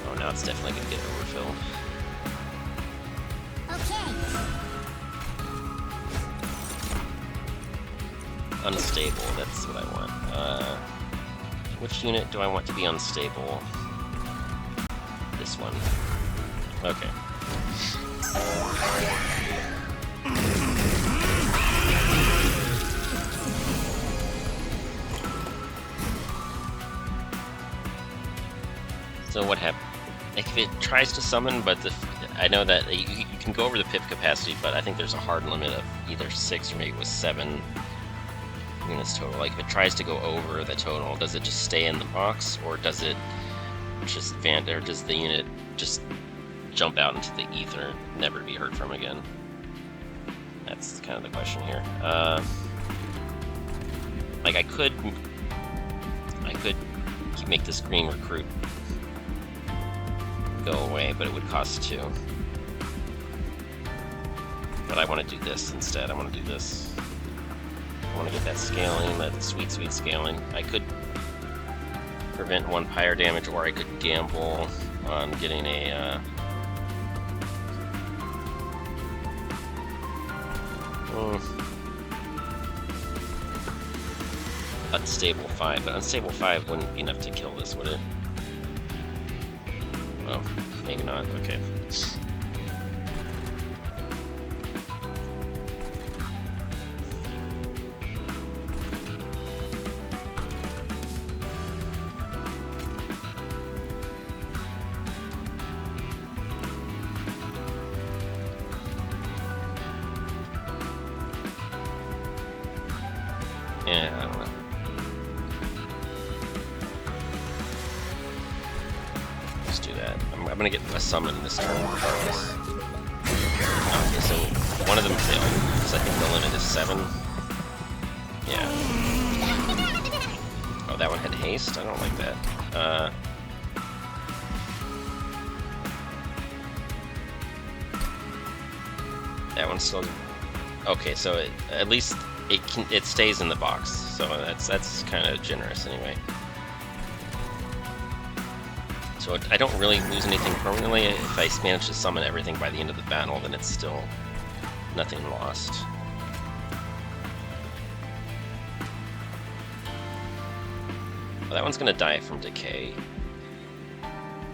Oh, now it's definitely going to get overfilled. Okay. Unstable, that's what I want. Which unit do I want to be unstable? This one. Okay. So what happens? If it tries to summon, but I know that you can go over the pip capacity, but I think there's a hard limit of either 6 or maybe it was 7 units total. Like if it tries to go over the total, does it just stay in the box, or does it just or does the unit just jump out into the ether, never be heard from again? That's kind of the question here. Like I could make this green recruit go away, but it would cost 2. But I want to do this instead. I want to do this. I want to get that scaling, that sweet scaling. I could prevent 1 pyre damage, or I could gamble on getting a unstable 5, but unstable 5 wouldn't be enough to kill this, would it? Oh, maybe not. Okay. Yeah, I don't know. Let's do that. I'm gonna get a summon this turn regardless. Okay, so one of them failed, because I think the limit is 7. Yeah. Oh, that one had haste? I don't like that. That one still... Okay, so at least it stays in the box, so that's kind of generous anyway. So I don't really lose anything permanently. If I manage to summon everything by the end of the battle, then it's still nothing lost. Well, that one's gonna die from decay.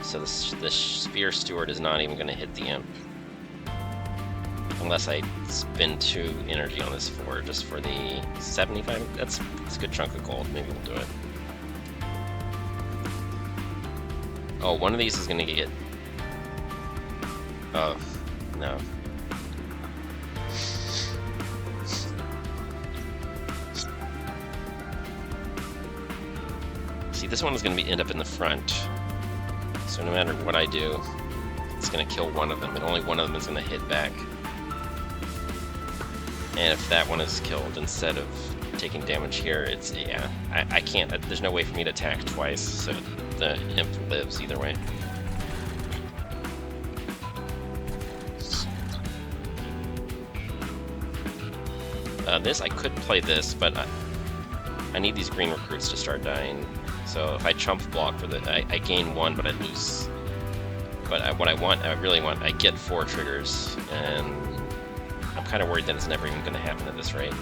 So the Spear Steward is not even gonna hit the imp. Unless I spend 2 energy on this 4 just for the 75. That's a good chunk of gold. Maybe we'll do it. Oh, one of these is gonna get... Oh, no. See, this one is gonna end up in the front. So no matter what I do, it's gonna kill one of them, and only one of them is gonna hit back. And if that one is killed instead of taking damage here, it's, yeah, I can't, there's no way for me to attack twice, so the imp lives either way. This, I could play this, but I need these green recruits to start dying. So if I chump block for the, I gain 1, but I lose. But what I really want, I get 4 triggers, and I'm kind of worried that it's never even going to happen at this rate.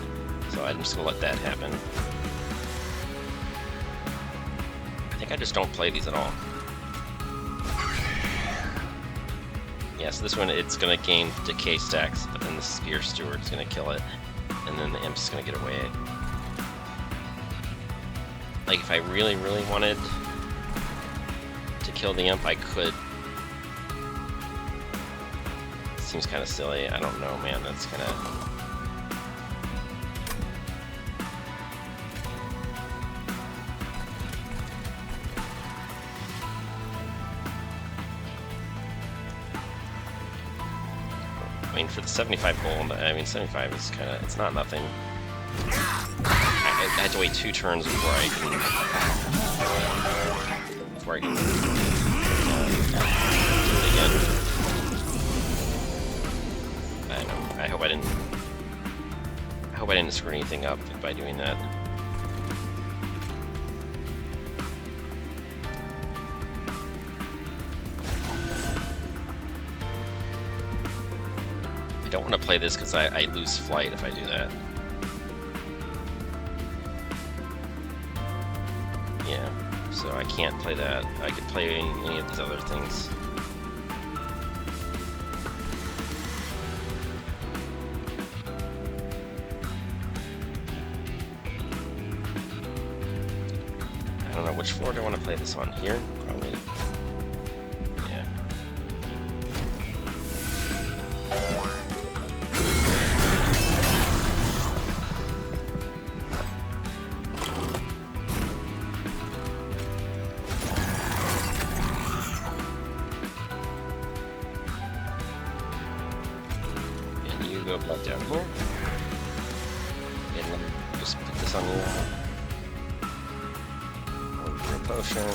So I'm just going to let that happen. I think I just don't play these at all. Yeah, so this one, it's going to gain decay stacks, but then the Spear Steward is going to kill it, and then the Imp's going to get away. Like, if I really, really wanted to kill the Imp, I could. Seems kind of silly. I don't know, man. That's kind of... I mean, for the 75 gold, I mean, 75 is kind of... It's not nothing. I had to wait 2 turns before I can... Before I can... do it again. I hope I didn't screw anything up by doing that. I don't want to play this because I lose flight if I do that. Yeah, so I can't play that. I could play any of these other things. Which floor do I want to play this on? Here? Probably. Yeah. And you go back down here. And then just put this on your potion.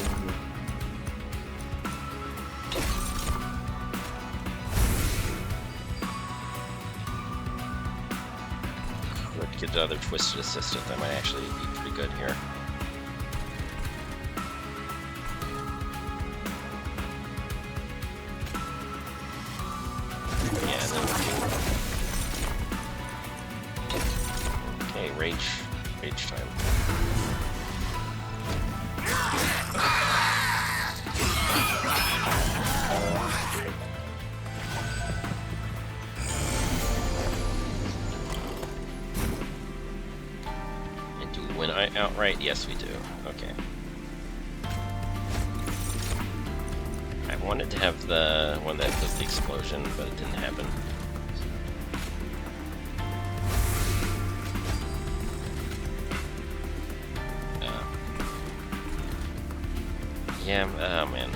Could get the other Twisted Assistant. That might actually be pretty good here. Yeah, and then okay, rage time. Outright? Yes, we do. Okay. I wanted to have the one that was the explosion, but it didn't happen. Yeah, oh man.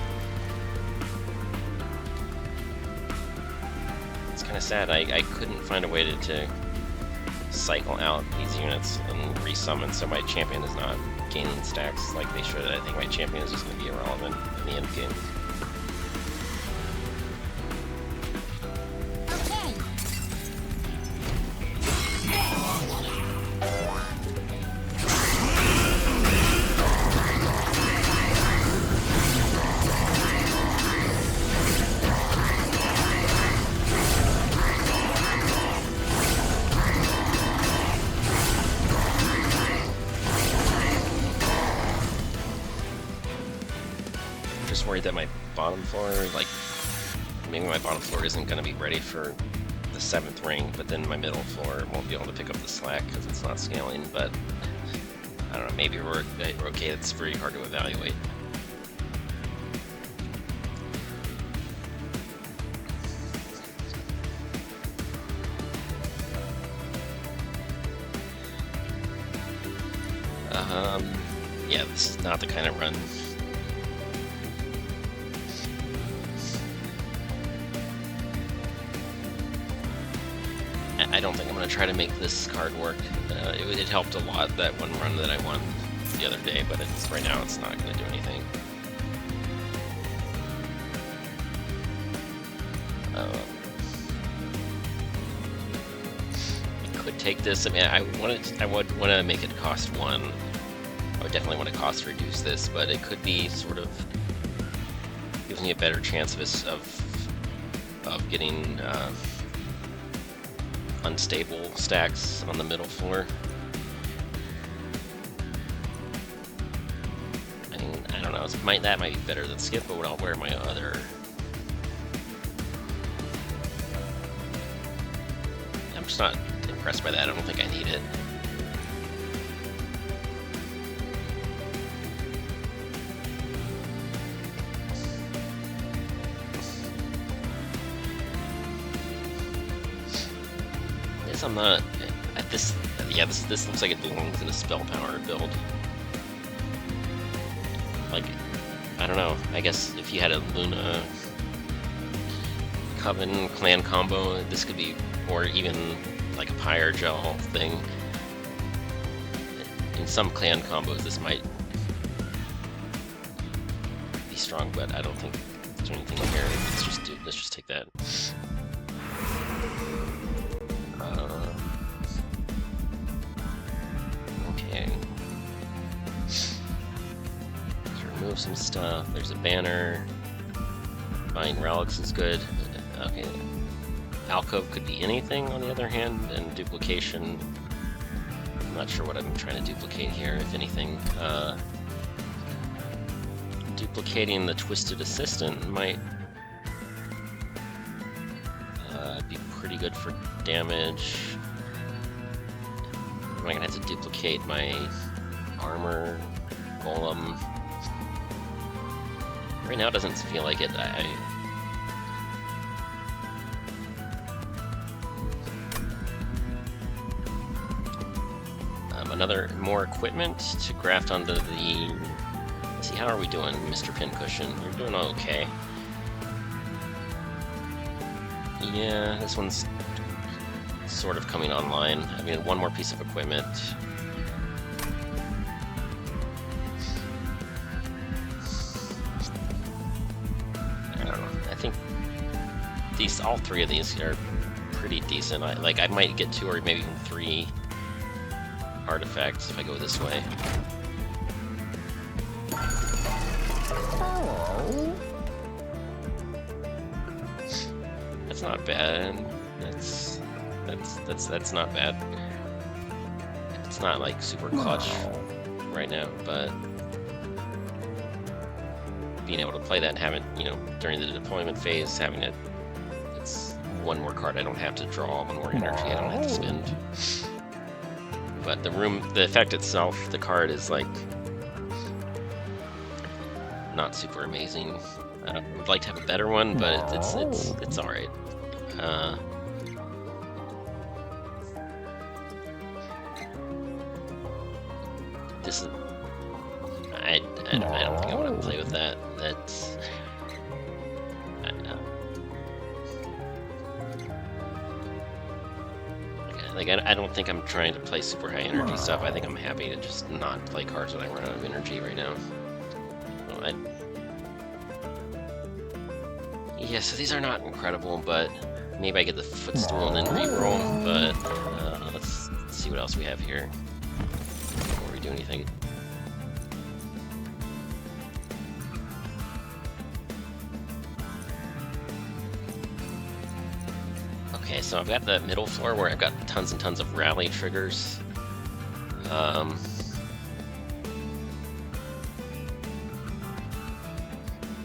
It's kind of sad. I couldn't find a way to cycle out these units and resummon, so my champion is not gaining stacks like they should. I think my champion is just going to be irrelevant in the end game. Worried that my bottom floor, like, maybe my bottom floor isn't going to be ready for the 7th ring, but then my middle floor won't be able to pick up the slack because it's not scaling. But I don't know, maybe we're okay. It's very hard to evaluate. Yeah, this is not the kind of run. I don't think I'm going to try to make this card work. It helped a lot, that one run that I won the other day, but right now it's not going to do anything. I could take this. I mean, I would want to make it cost 1, would definitely want to cost reduce this, but it could be sort of gives me a better chance of getting unstable stacks on the middle floor. I mean, I don't know. That might be better than skip, but I'll wear my other. I'm just not impressed by that. I don't think I need it. I'm not at this. Yeah, this looks like it belongs in a spell power build. Like, I don't know. I guess if you had a Luna Coven clan combo, this could be, or even like a Pyre Gel thing. In some clan combos, this might be strong, but I don't think there's anything here. Let's just take that. Okay. Let's remove some stuff. There's a banner. Buying relics is good. Okay. Alcove could be anything, on the other hand, and duplication. I'm not sure what I'm trying to duplicate here, if anything. Duplicating the Twisted Assistant might be pretty good for damage. Am I gonna have to duplicate my armor golem? Right now it doesn't feel like it. More equipment to graft onto the... Let's see, how are we doing, Mr. Pincushion? We're doing okay. Yeah, this one's sort of coming online. I mean, one more piece of equipment. I don't know. I think all three of these are pretty decent. I might get 2 or maybe even 3 artifacts if I go this way. That's not bad. That's not bad. It's not like super clutch right now, but being able to play that and having, during the deployment phase, having it's one more card I don't have to draw, one more energy I don't have to spend. But the effect itself, the card is like not super amazing. I would like to have a better one, but it's all right. This is I don't think I want to play with that. That's I don't think I'm trying to play super high energy stuff. I think I'm happy to just not play cards when I run out of energy right now. Well, yeah, so these are not incredible, but maybe I get the footstool and then reroll. But let's see what else we have here before we do anything. Okay, so I've got the middle floor where I've got tons and tons of rally triggers.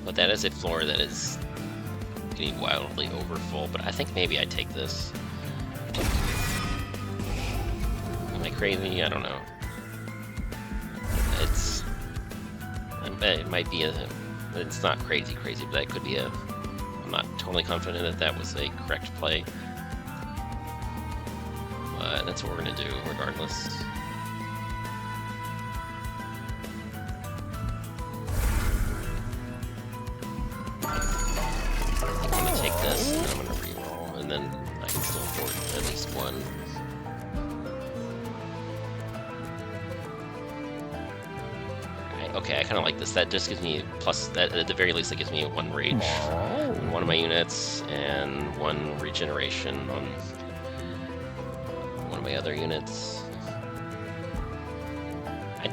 But that is a floor that is getting wildly overfull, but I think maybe I take this. Am I crazy? I don't know. It might be it's not crazy, but that could be I'm not totally confident that that was a correct play. But that's what we're gonna do regardless. I'm gonna take this and I'm gonna reroll, and then I can still afford at least one. Okay, I kind of like this. That just gives me plus, at the very least, it gives me 1 rage on one of my units and 1 regeneration on one of my other units.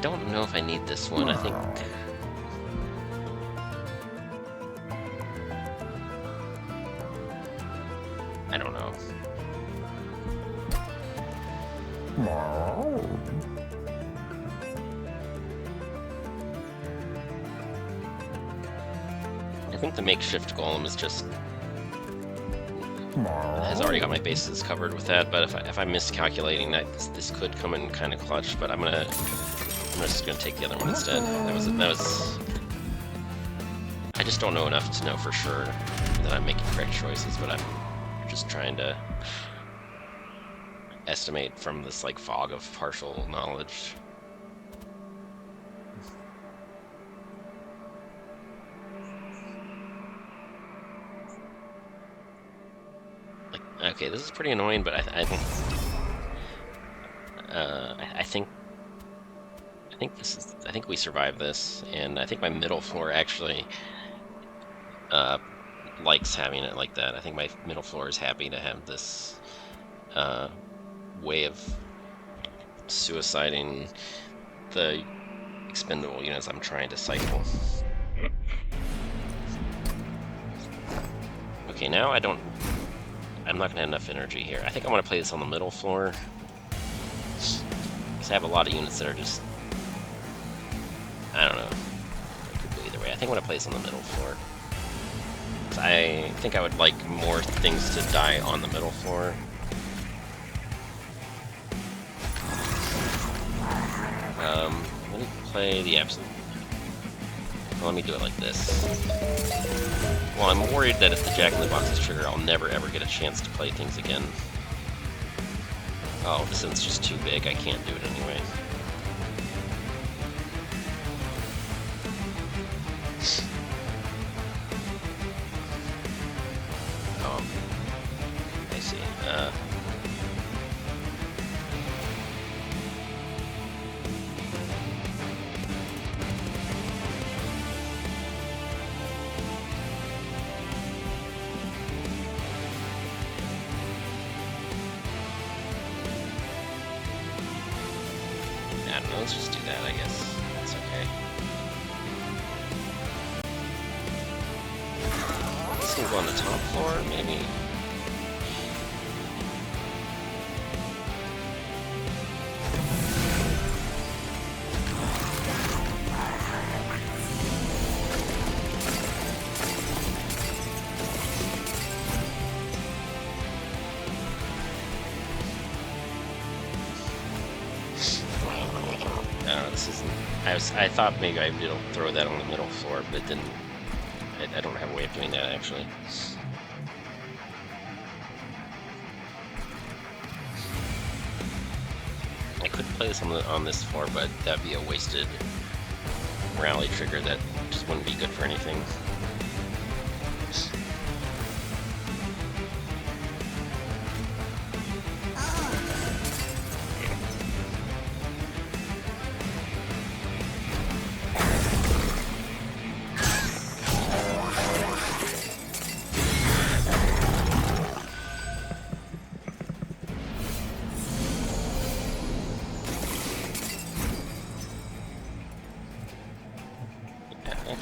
don't know if I need this one. I think... I don't know. I think the makeshift golem is just... has already got my bases covered with that, but if I'm miscalculating that, this could come in kind of clutch, but I'm just gonna take the other one instead. That was... I just don't know enough to know for sure that I'm making correct choices, but I'm just trying to estimate from this like fog of partial knowledge. Like, okay, this is pretty annoying, but I think we survive this, and I think my middle floor actually likes having it like that. I think my middle floor is happy to have this way of suiciding the expendable units I'm trying to cycle. Okay, now I'm not gonna have enough energy here. I think I want to play this on the middle floor, because I have a lot of units that are just... I don't know. It could go either way. I think I want to play this on the middle floor. I think I would like more things to die on the middle floor. Let me play the absolute... Well, let me do it like this. Well, I'm worried that if the Jack-in-the-Box is triggered, I'll never ever get a chance to play things again. Oh, this one's just too big. I can't do it anyway. I see. I don't know, let's just do that, I guess. It's okay. This can go on the top floor, maybe? This isn't... I thought maybe I'd be able to throw that on the middle floor, but it didn't... I don't have a way of doing that, actually. I could play this on this floor, but that'd be a wasted rally trigger that just wouldn't be good for anything.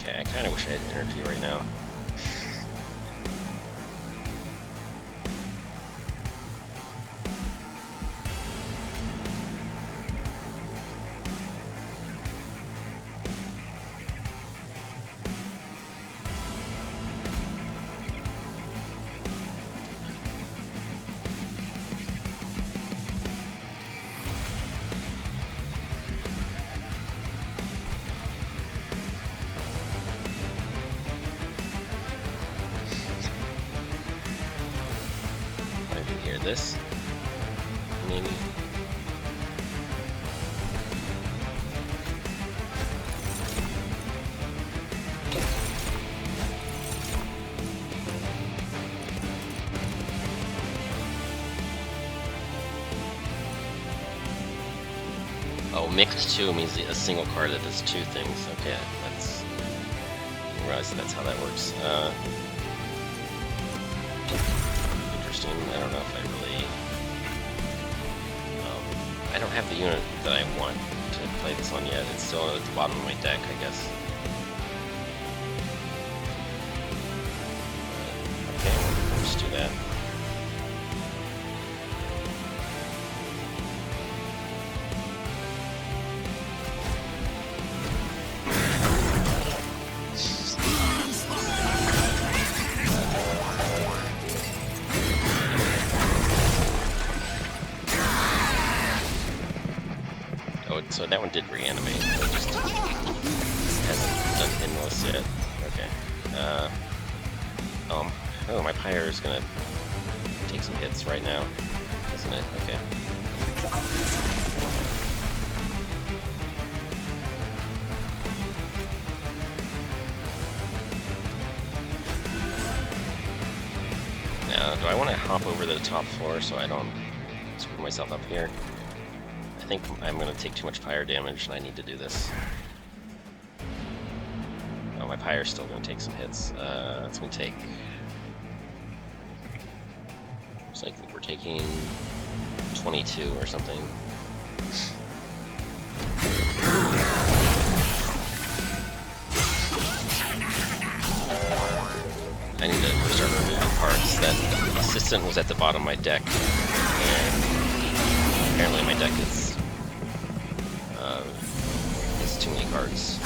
Okay, I kind of wish I had energy right now. This, maybe. Oh, mix 2 means a single card that does 2 things. Okay, that's... I didn't realize that's how that works. Interesting. I don't know if I really... I don't have the unit that I want to play this one yet. It's still at the bottom of my deck, I guess. Okay, we'll just do that. So that one did reanimate, but it just hasn't done endless yet. Okay. Oh, my Pyre is gonna take some hits right now, isn't it? Okay. Now, do I want to hop over to the top floor so I don't screw myself up here? I think I'm going to take too much fire damage and I need to do this. Oh, my Pyre's still going to take some hits. It's going to take... Looks like we're taking 22 or something. I need to start removing parts. That assistant was at the bottom of my deck, and apparently my deck is too many cards.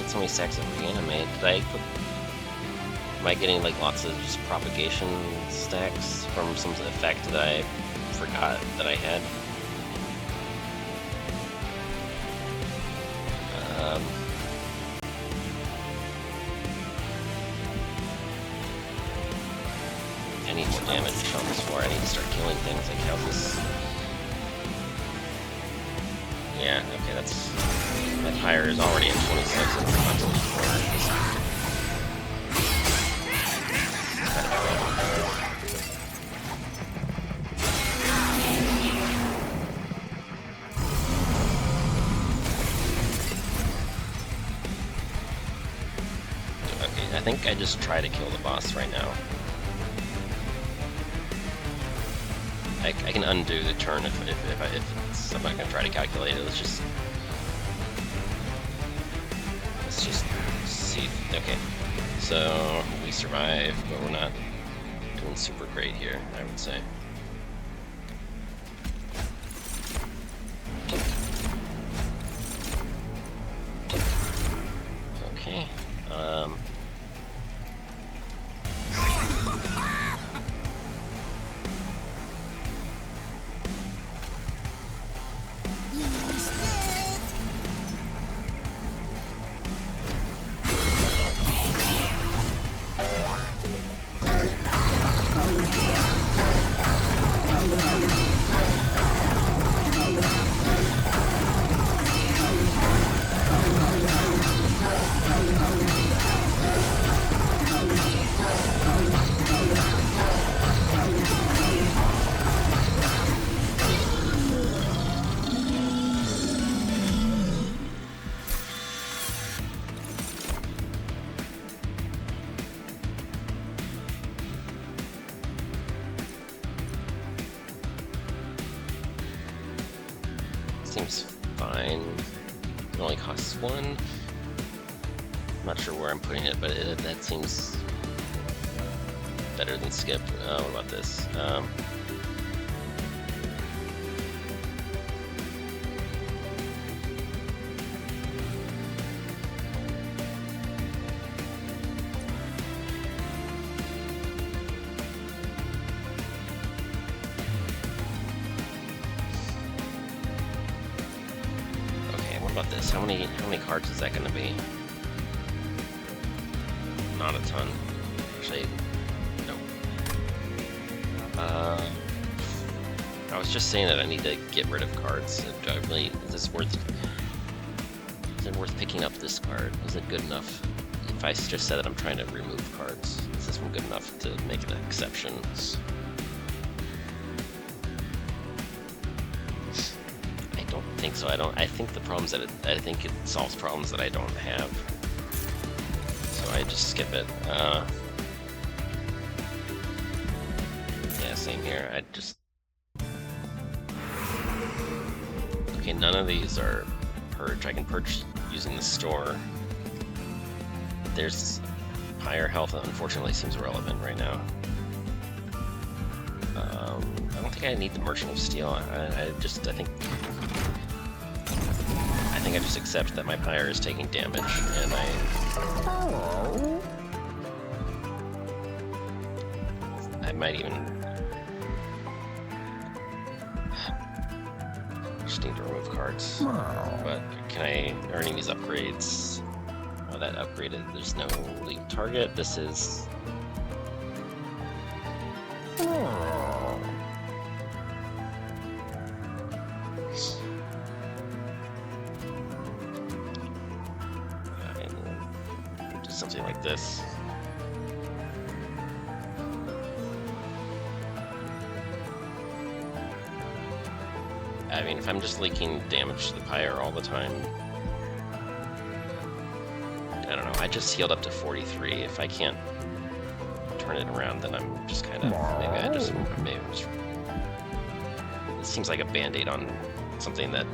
So many stacks of reanimate. Am I getting like lots of just propagation stacks from some effect that I forgot that I had? I need more damage on this floor. I need to start killing things like houses. Yeah, okay, that's... That Pyre is already at 26, it's not till 4. Okay, I think I just try to kill the boss right now. I can undo the turn if I'm not gonna try to calculate it. Let's just see. Okay, so we survive, but we're not doing super great here, I would say. Okay. Seems fine. It only costs 1. I'm not sure where I'm putting it, but that seems better than skip. What about this? What about this? How many cards is that going to be? not a ton. Actually, no. I was just saying that I need to get rid of cards. Do I really, is it worth picking up this card? Is it good enough? If I just said that I'm trying to remove cards, is this one good enough to make an exception? I don't think so. I think the problems that I think it solves problems that I don't have. So I just skip it. Yeah, same here. Okay, none of these are purge. I can purge using the store. There's higher health, unfortunately, seems irrelevant right now. I don't think I need the Merchant of Steel. I think I just accept that my pyre is taking damage, and I might even just need to remove cards. But can I earn these upgrades? Oh, that upgraded. There's no lead target. This is. Do something like this. I mean, if I'm just leaking damage to the pyre all the time, I don't know. I just healed up to 43. If I can't turn it around, then I'm just kind of maybe it seems like a band-aid on something that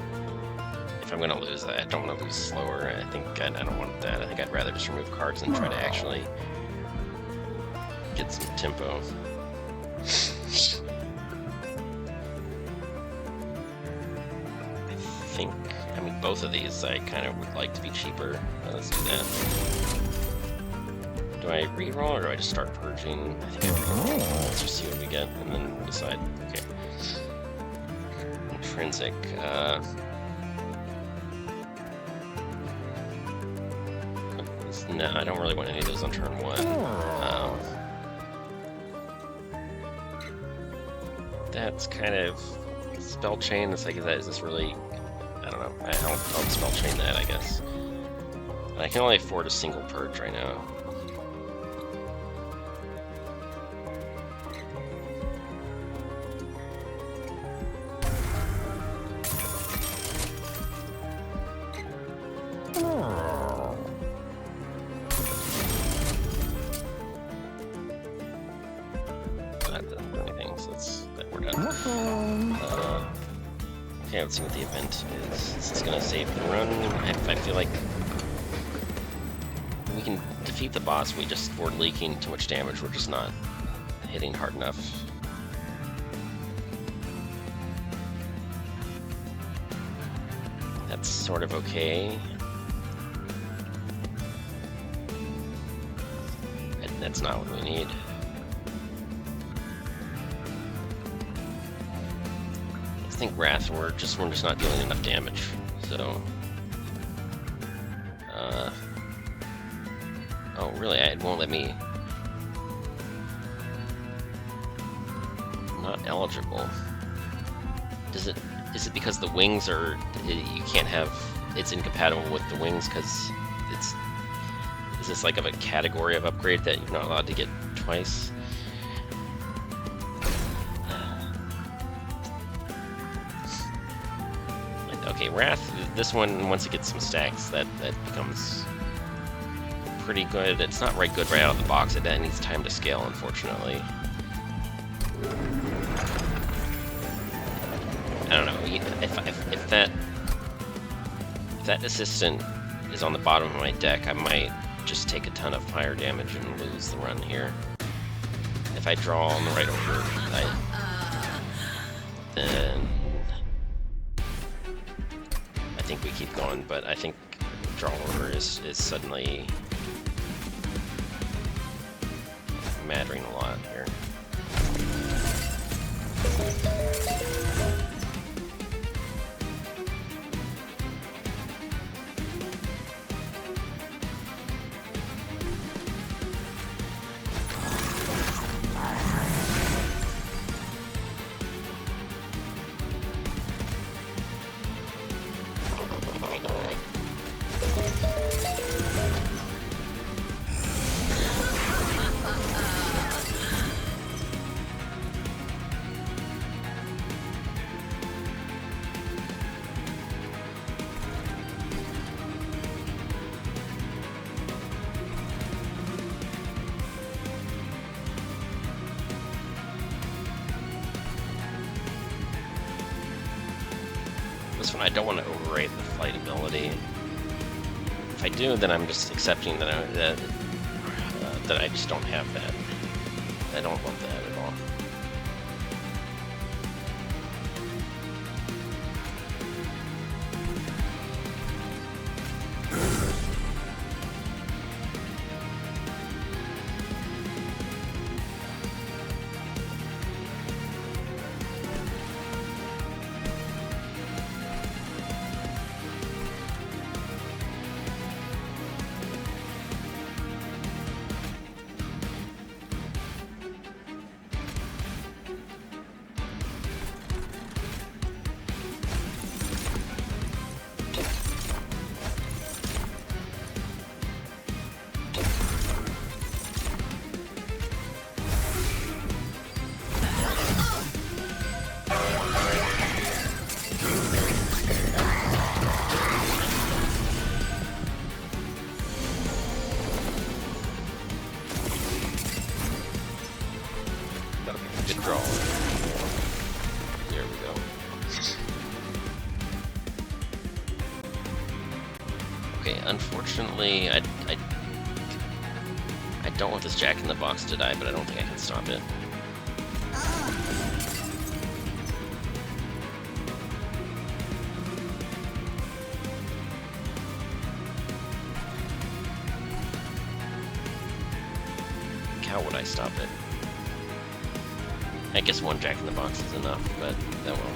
if I'm gonna lose, I don't want to lose slower. I think I don't want that. I think I'd rather just remove cards and try to actually get some tempo. I mean, both of these I kind of would like to be cheaper. Let's do that. Do I reroll or do I just start purging? I think I reroll. Let's just see what we get and then we'll decide. Okay. Intrinsic. No, I don't really want any of those on turn 1. That's kind of spell chain. It's like, is this really? I don't know. I'll spell chain that, I guess. And I can only afford a single purge right now. That doesn't do anything, so we're done. Okay, let's see what the event is. Is this gonna save the run? I feel like we can defeat the boss. We're leaking too much damage. We're just not hitting hard enough. That's sort of okay. That's not what we need. I think Wrath, we're just not dealing enough damage, so oh really, it won't let me. Not eligible. Is it because the wings are, you can't have, it's incompatible with the wings because is this like of a category of upgrade that you're not allowed to get twice? Okay, Wrath, this one, once it gets some stacks, that becomes pretty good. It's not right good right out of the box. It needs time to scale, unfortunately. I don't know, if that assistant is on the bottom of my deck, I might just take a ton of fire damage and lose the run here. If I draw on the right order, then I think we keep going, but I think draw order is suddenly mattering a lot here. this one, I don't want to overrate the flight ability. If I do, then I'm just accepting that that I just don't have that. I don't want that at all. Good draw. There we go. Okay, unfortunately, I don't want this Jack in the Box to die, but I don't think I can stop it. How would I stop it? I guess one Jack in the Box is enough, but that will.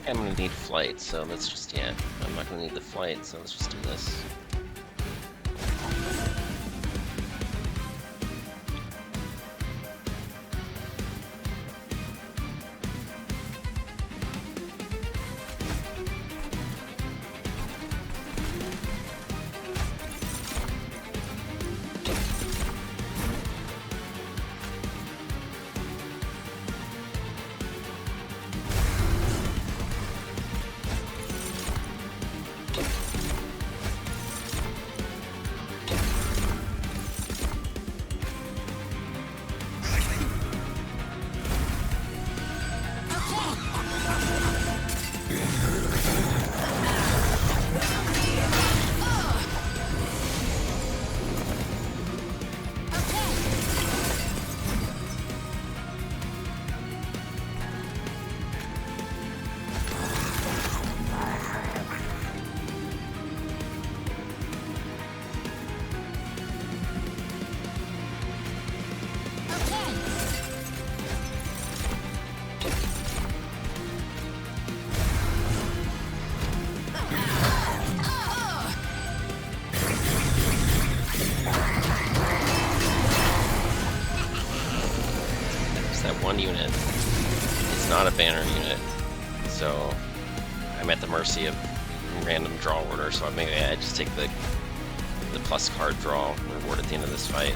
I'm gonna need flight, so let's just, yeah, I'm not gonna need the flight, so let's just do this. the mercy of random draw order, so maybe I just take the plus card draw reward at the end of this fight.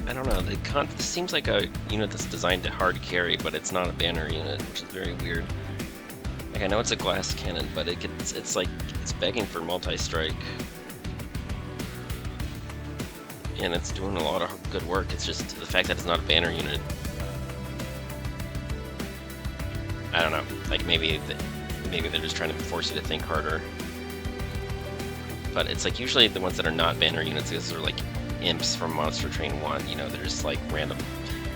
I don't know. This seems like a unit that's designed to hard carry, but it's not a banner unit, which is very weird. Like, I know it's a glass cannon, but it's like it's begging for multi-strike, and it's doing a lot of good work. It's just the fact that it's not a banner unit. I don't know. Like maybe they're just trying to force you to think harder. But it's like usually the ones that are not banner units, these are like imps from Monster Train 1, you know, there's like random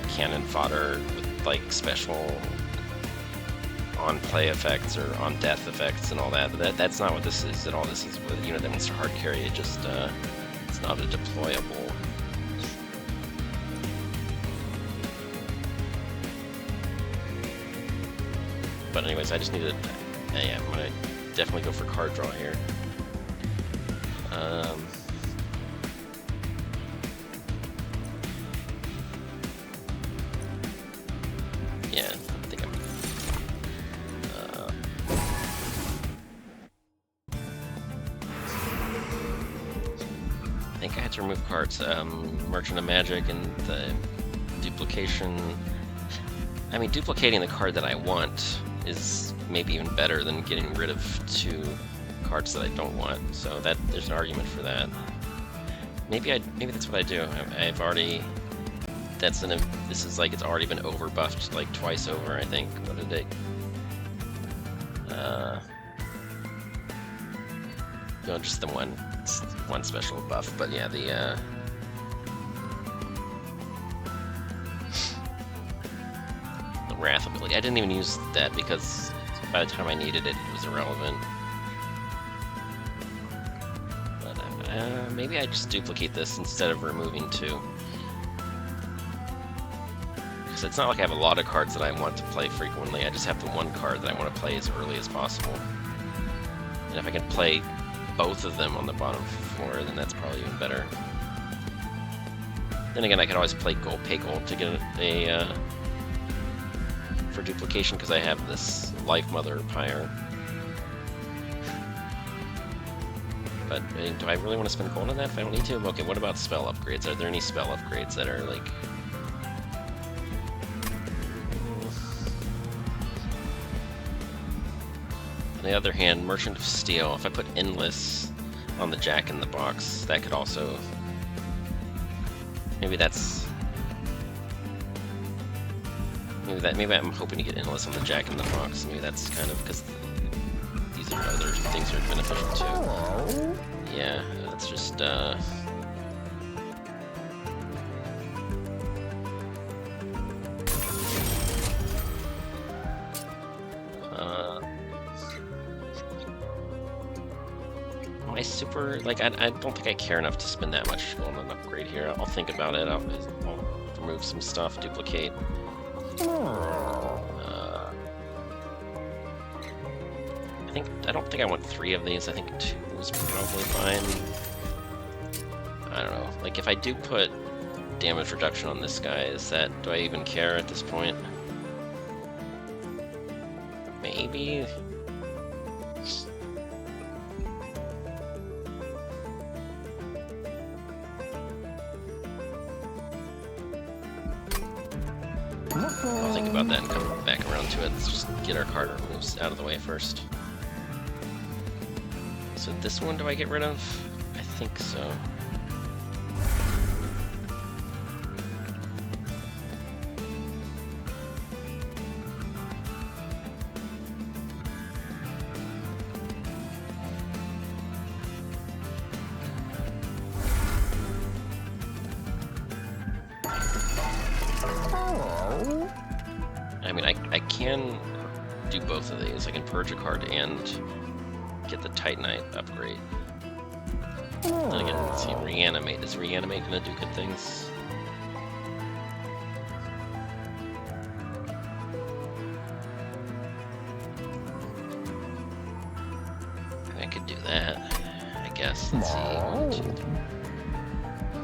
cannon fodder with like special on-play effects or on-death effects and all that, but that's not what this is at all. This is a unit that wants to hard carry. It just, it's not a deployable. But anyways, I just need to, yeah, I'm gonna definitely go for card draw here. Yeah, I think I had to remove cards. Merchant of Magic and the duplication. I mean, duplicating the card that I want is maybe even better than getting rid of 2 cards that I don't want. So that there's an argument for that. Maybe that's what I do. I've already. This is like it's already been over buffed like twice over, I think. What did it? No, just the one special buff. But yeah, the Wrath ability. I didn't even use that because by the time I needed it, it was irrelevant. But maybe I just duplicate this instead of removing 2. Because it's not like I have a lot of cards that I want to play frequently. I just have the one card that I want to play as early as possible. And if I can play both of them on the bottom floor, then that's probably even better. Then again, I can always pay gold to get a for duplication because I have this Life Mother Pyre. But do I really want to spend gold on that if I don't need to? Okay, what about spell upgrades? Are there any spell upgrades that are like... On the other hand, Merchant of Steel, if I put Endless on the Jack in the Box, that could also... Maybe that's... Maybe I'm hoping to get Endless on the Jack in the Box. Maybe that's kind of because these are other things that are beneficial too. Yeah, that's just my super, like, I don't think I care enough to spend that much on an upgrade here. I'll think about it. I'll remove some stuff, duplicate. I don't think I want 3 of these. I think 2 is probably fine. I don't know. Like, if I do put damage reduction on this guy, do I even care at this point? Maybe? I'll think about that and come back around to it. Let's just get our card removes out of the way first. So this one, do I get rid of? I think so. I mean, I can do both of these. I can purge a card and get the Titanite upgrade. Then again, let's see, Reanimate. Is Reanimate gonna do good things? I could do that, I guess. Let's see. 1, 2, 3.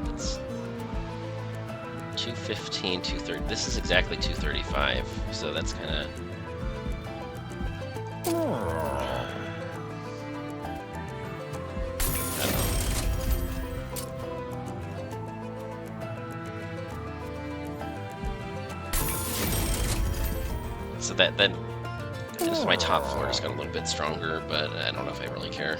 That's 215, 230. This is exactly 235, so that's kind of. So that just my top floor just got a little bit stronger, but I don't know if I really care.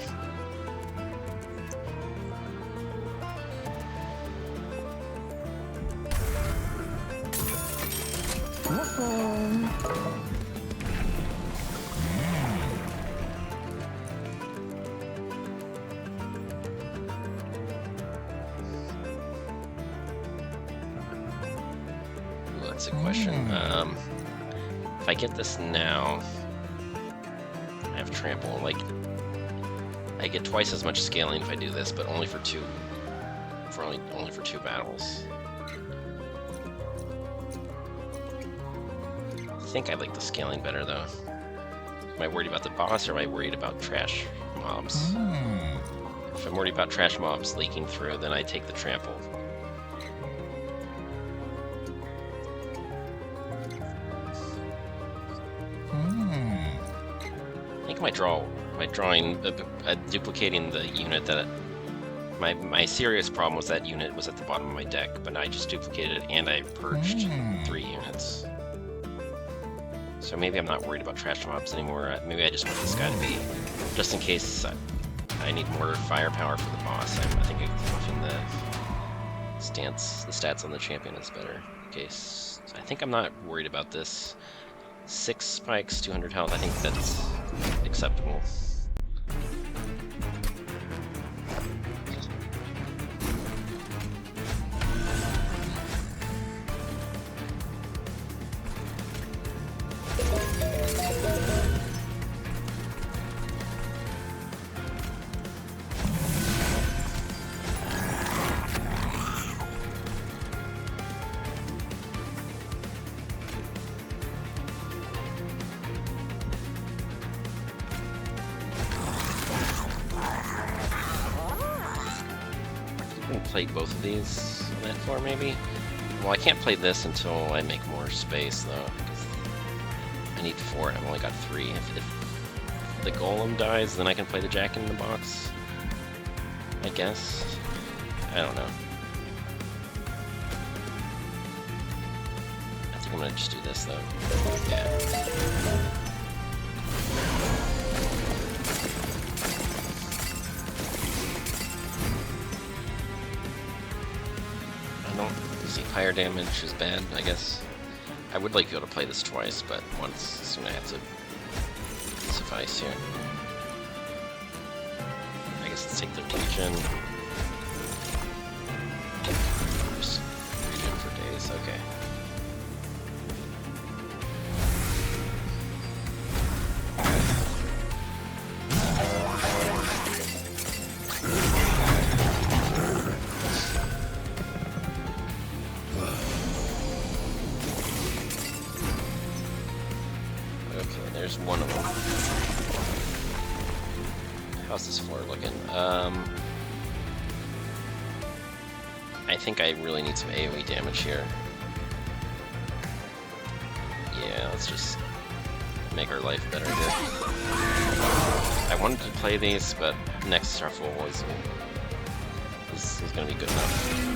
Ooh, that's a question. If I get this now, I have trample. Like, I get twice as much scaling if I do this, but only for two battles. I think I like the scaling better though. Am I worried about the boss or am I worried about trash mobs? If I'm worried about trash mobs leaking through, then I take the trample. Duplicating the unit that my serious problem was that unit was at the bottom of my deck, but I just duplicated it and I purged 3 units. So maybe I'm not worried about trash mobs anymore. Maybe I just want this guy to be, just in case I need more firepower for the boss. I think buffing the stats on the champion is better. Okay, so I think I'm not worried about this. 6 spikes, 200 health. I think that's acceptable. Play both of these on that floor, maybe? Well, I can't play this until I make more space, though, because I need 4 and I've only got 3. If the golem dies, then I can play the Jack in the Box, I guess. I don't know. I think I'm gonna just do this, though. Yeah. Higher damage is bad, I guess. I would like to be able to play this twice, but once is gonna have to suffice here. I guess let's take the regen. Just regen for days, okay. There's one of them. How's this floor looking? I think I really need some AoE damage here. Yeah, let's just make our life better here. I wanted to play these, but next Starfall is gonna be good enough.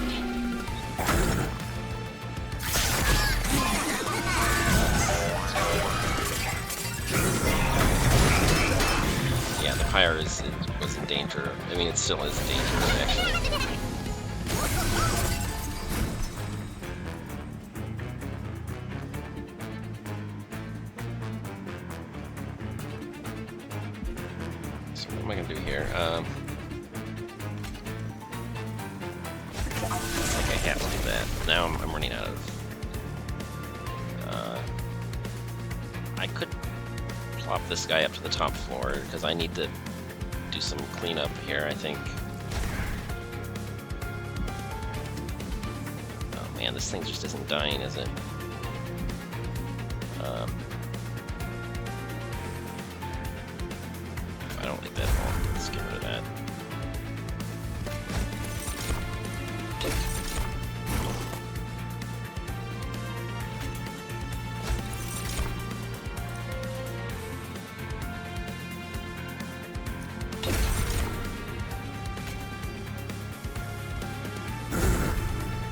Pyre was in danger. I mean, it still is in danger, actually. So what am I gonna do here? Like I have to do that. Now I'm running out of. I could plop this guy up to the top floor because I need to do some cleanup here, I think. Oh man, this thing just isn't dying, is it? I don't like that at all. Let's get rid of that.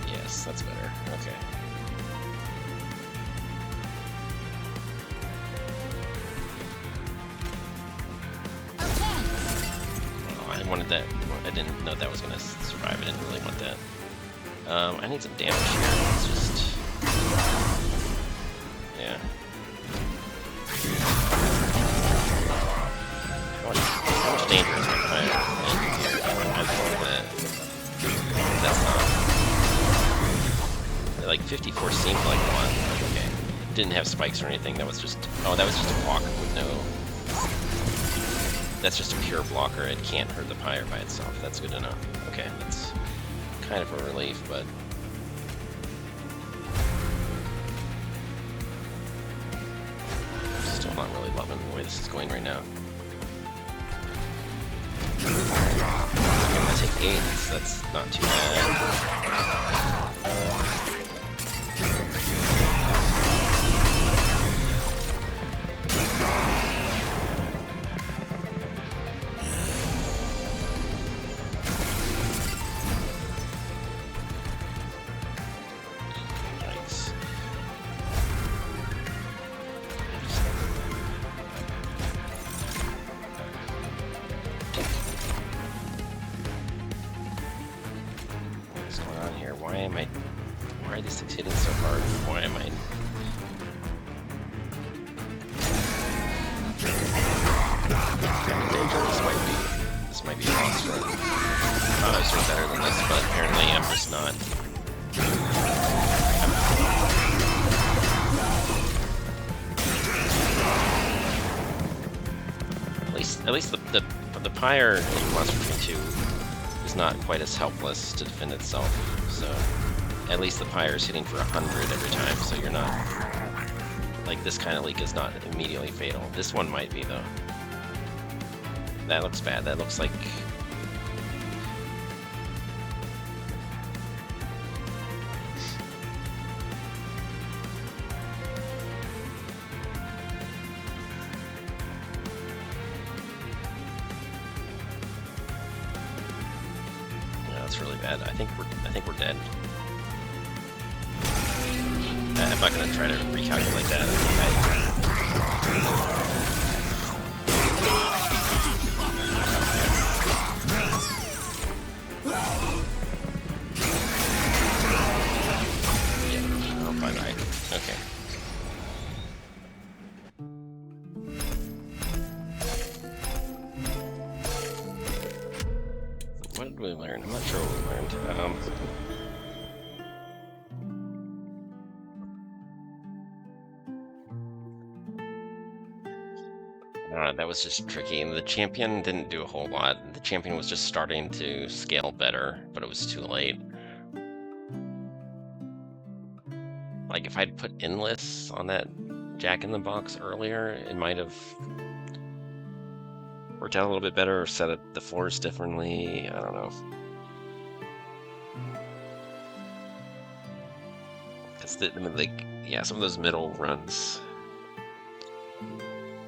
Yes, that's better. Okay. Oh, I wanted that. I didn't know that was gonna survive. I didn't really want that. I need some damage here. It's just, yeah. How much danger is my fire? I think that that's not. Like 54 seemed like a lot. Okay. Didn't have spikes or anything. That was just. Oh, that was just a blocker with no. That's just a pure blocker. It can't hurt the pyre by itself. That's good enough. Okay, that's kind of a relief, but. Still not really loving the way this is going right now. I'm gonna take 8, so that's not too bad. Nice. What's going on here? Why are these things hitting so hard? Why am I? This might be a boss run. I thought I was doing better than this, but apparently I'm just not. At least the pyre in Monster Train 2 is not quite as helpless to defend itself. So at least the pyre is hitting for 100 every time, so you're not like this kind of leak is not immediately fatal. This one might be though. That looks bad. That looks like. Yeah, that's really bad. I think we're dead. I'm not gonna try to recalculate that. Okay. What did we learn? I'm not sure what we learned. That was just tricky, and the champion didn't do a whole lot. The champion was just starting to scale better, but it was too late. Like, if I'd put Endless on that Jack-in-the-Box earlier, it might have worked out a little bit better, or set up the floors differently. I don't know. Because, I mean, like, yeah, some of those middle runs,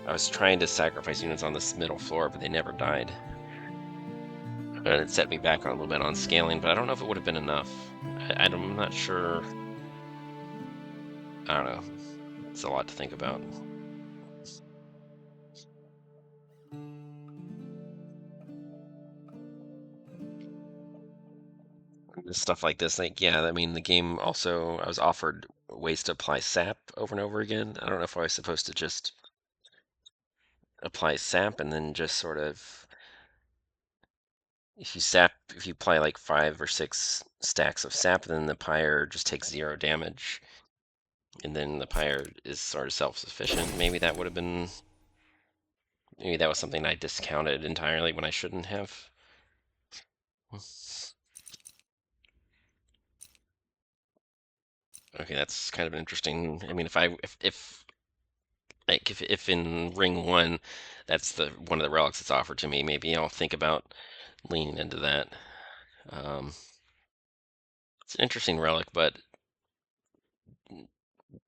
I was trying to sacrifice units on this middle floor, but they never died. And it set me back on a little bit on scaling, but I don't know if it would have been enough. I'm not sure. I don't know. It's a lot to think about. Stuff like this, like, yeah, I mean, the game also, I was offered ways to apply sap over and over again. I don't know if I was supposed to just apply sap and then just sort of, if you apply like 5 or 6 stacks of sap, then the pyre just takes 0 damage. And then the pyre is sort of self-sufficient. Maybe that would have been Maybe that was something I discounted entirely when I shouldn't have. Okay, that's kind of interesting. I mean, if in ring one, that's the one of the relics that's offered to me, maybe I'll think about leaning into that. Um, it's an interesting relic, but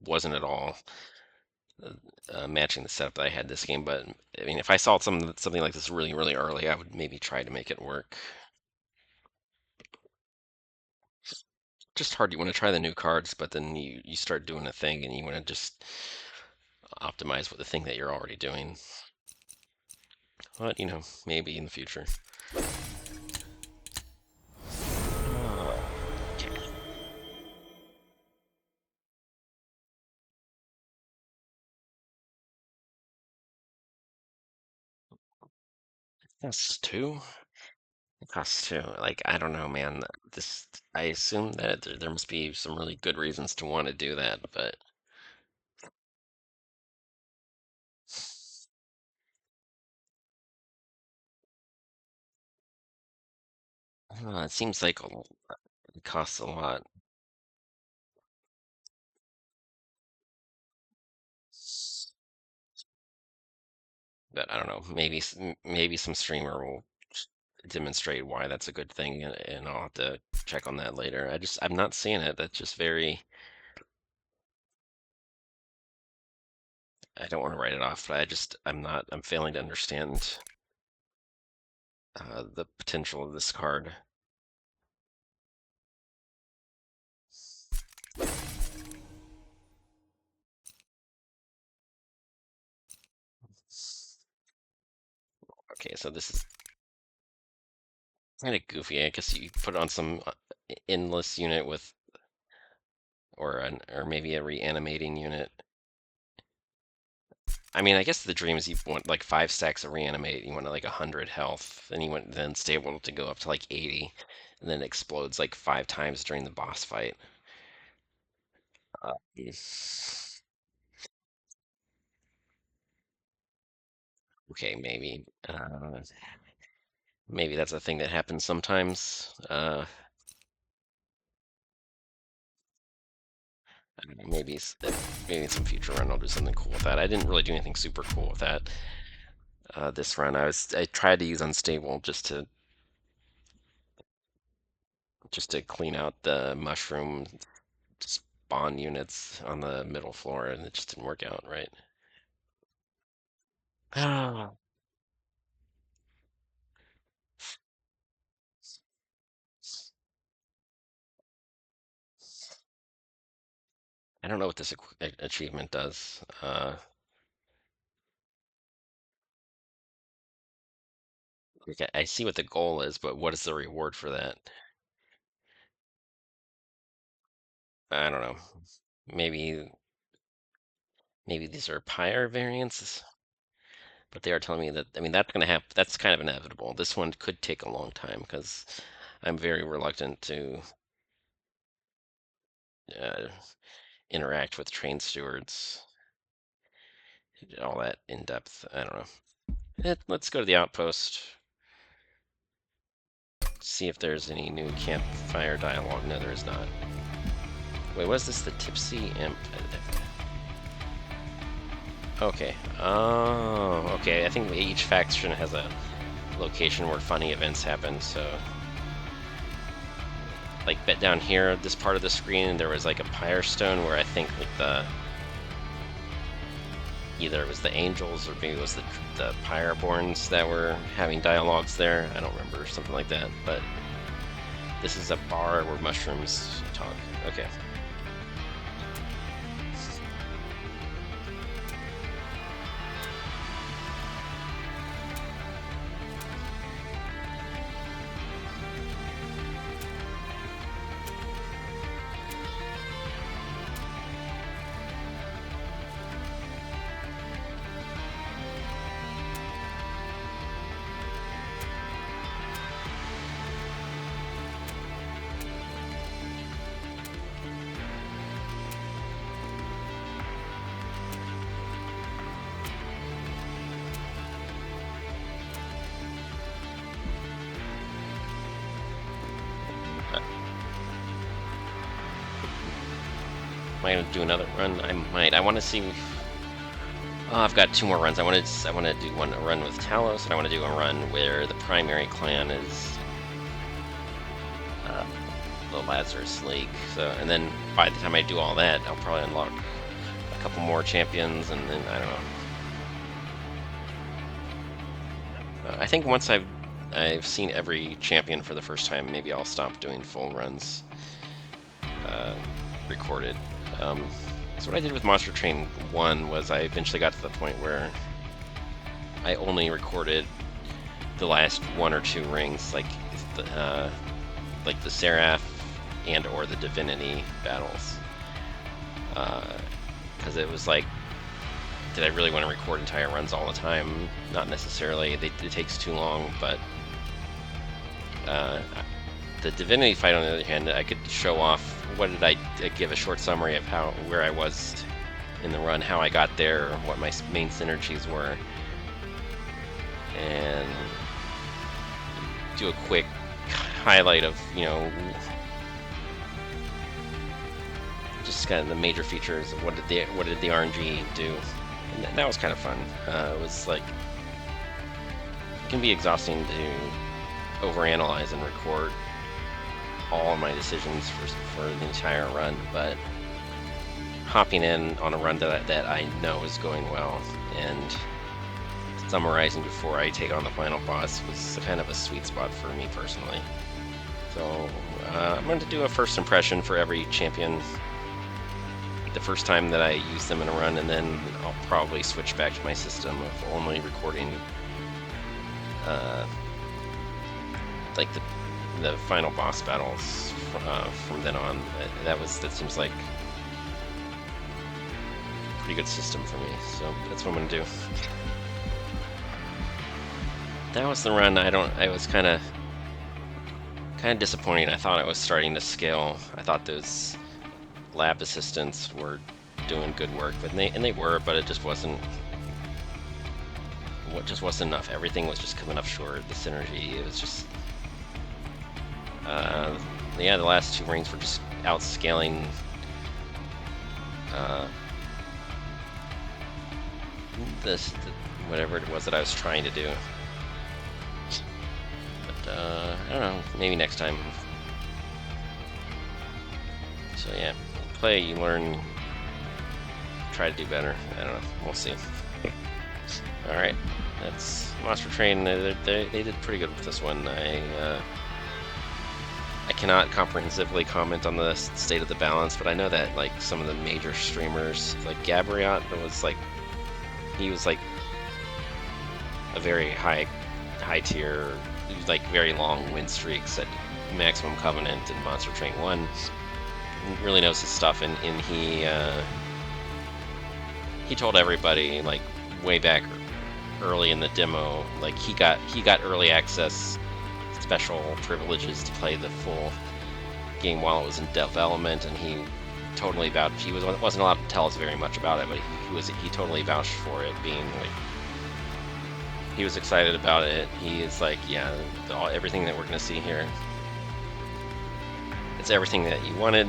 wasn't at all matching the setup that I had this game. But I mean, if I saw something like this really, really early, I would maybe try to make it work. Just hard. You want to try the new cards, but then you start doing a thing, and you want to just optimize with the thing that you're already doing. But maybe in the future. That's two. It costs two. Like, I don't know, man. This I assume that there must be some really good reasons to want to do that, but it seems like it costs a lot. But I don't know. Maybe some streamer will demonstrate why that's a good thing, and I'll have to check on that later. I'm not seeing it. That's just very. I don't want to write it off, but I'm failing to understand the potential of this card. Okay, so this is kind of goofy. I guess you put it on some endless unit with, or maybe a reanimating unit. I mean, I guess the dream is you want like 5 stacks of reanimate. You want like 100 health, and you want then stable to go up to like 80, and then it explodes like 5 times during the boss fight. Yes. Okay, maybe. Maybe that's a thing that happens sometimes. I don't know, maybe in some future run I'll do something cool with that. I didn't really do anything super cool with that this run. I tried to use unstable just to clean out the mushroom spawn units on the middle floor, and it just didn't work out right. I don't know what this achievement does. Like, I see what the goal is, but what is the reward for that? I don't know. Maybe maybe these are Pyre variants, but they are telling me that, I mean, that's gonna happen. That's kind of inevitable. This one could take a long time because I'm very reluctant to uh, interact with train stewards, all that in depth. I don't know. Let's go to the outpost, see if there's any new campfire dialogue. No, there is not. Wait, was this the Tipsy Imp? Okay. Oh, okay. I think each faction has a location where funny events happen, so like bet down here, this part of the screen, there was like a Pyre Stone where I think like either it was the angels or maybe it was the Pyreborns that were having dialogues there. I don't remember, something like that. But this is a bar where mushrooms talk. Okay. Might do another run. I might. I want to see. Oh, I've got 2 more runs. I want to do a run with Talos, and I want to do a run where the primary clan is the Lazarus League. So, and then by the time I do all that, I'll probably unlock a couple more champions, and then I don't know. I think once I've seen every champion for the first time, maybe I'll stop doing full runs recorded. So what I did with Monster Train 1 was I eventually got to the point where I only recorded the last 1 or 2 rings, like the Seraph and or the Divinity battles, because it was like, did I really want to record entire runs all the time? Not necessarily. It takes too long, but the Divinity fight, on the other hand, I could show off what did I give a short summary of where I was in the run, how I got there, what my main synergies were, and do a quick highlight of, you know, just kind of the major features of what did the RNG do. And that was kind of fun. It was like, it can be exhausting to overanalyze and record all of my decisions for the entire run, but hopping in on a run that I know is going well and summarizing before I take on the final boss was kind of a sweet spot for me personally. So I'm going to do a first impression for every champion the first time that I use them in a run, and then I'll probably switch back to my system of only recording like the final boss battles from then on. That seems like a pretty good system for me, so that's what I'm gonna do. That was the run. I was kind of disappointed. I thought it was starting to scale. I thought those lab assistants were doing good work, but they were, but it just wasn't enough. Everything was just coming up short. The synergy, it was just yeah, the last 2 rings were just outscaling whatever it was that I was trying to do. But I don't know, maybe next time. So yeah, play, you learn, try to do better. I don't know, we'll see. Alright, that's Monster Train. They did pretty good with this one. I cannot comprehensively comment on the state of the balance, but I know that like some of the major streamers, like Gabriot, he was like a very high tier, like very long win streaks at Maximum Covenant and Monster Train 1. He really knows his stuff, and he told everybody like way back early in the demo, like he got early access special privileges to play the full game while it was in development, and he totally vouched. He wasn't allowed to tell us very much about it, but he totally vouched for it, being like, he was excited about it. He is like, yeah, everything that we're gonna see here, it's everything that you wanted.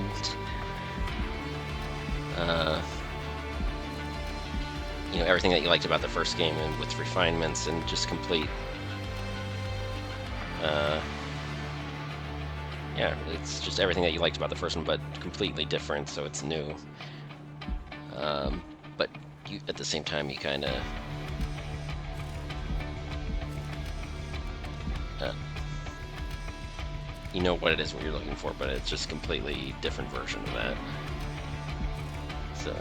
You know, everything that you liked about the first game, and with refinements and just complete. Yeah, it's just everything that you liked about the first one, but completely different, so it's new. But at the same time, you kind of you know what it is, what you're looking for, but it's just a completely different version of that. So,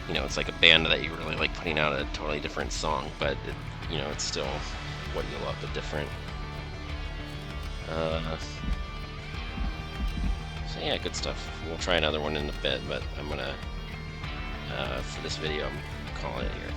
you know, it's like a band that you really like putting out a totally different song, but you know, it's still what you love, but different. So yeah, good stuff. We'll try another one in a bit, but I'm gonna, for this video, I'm calling it here.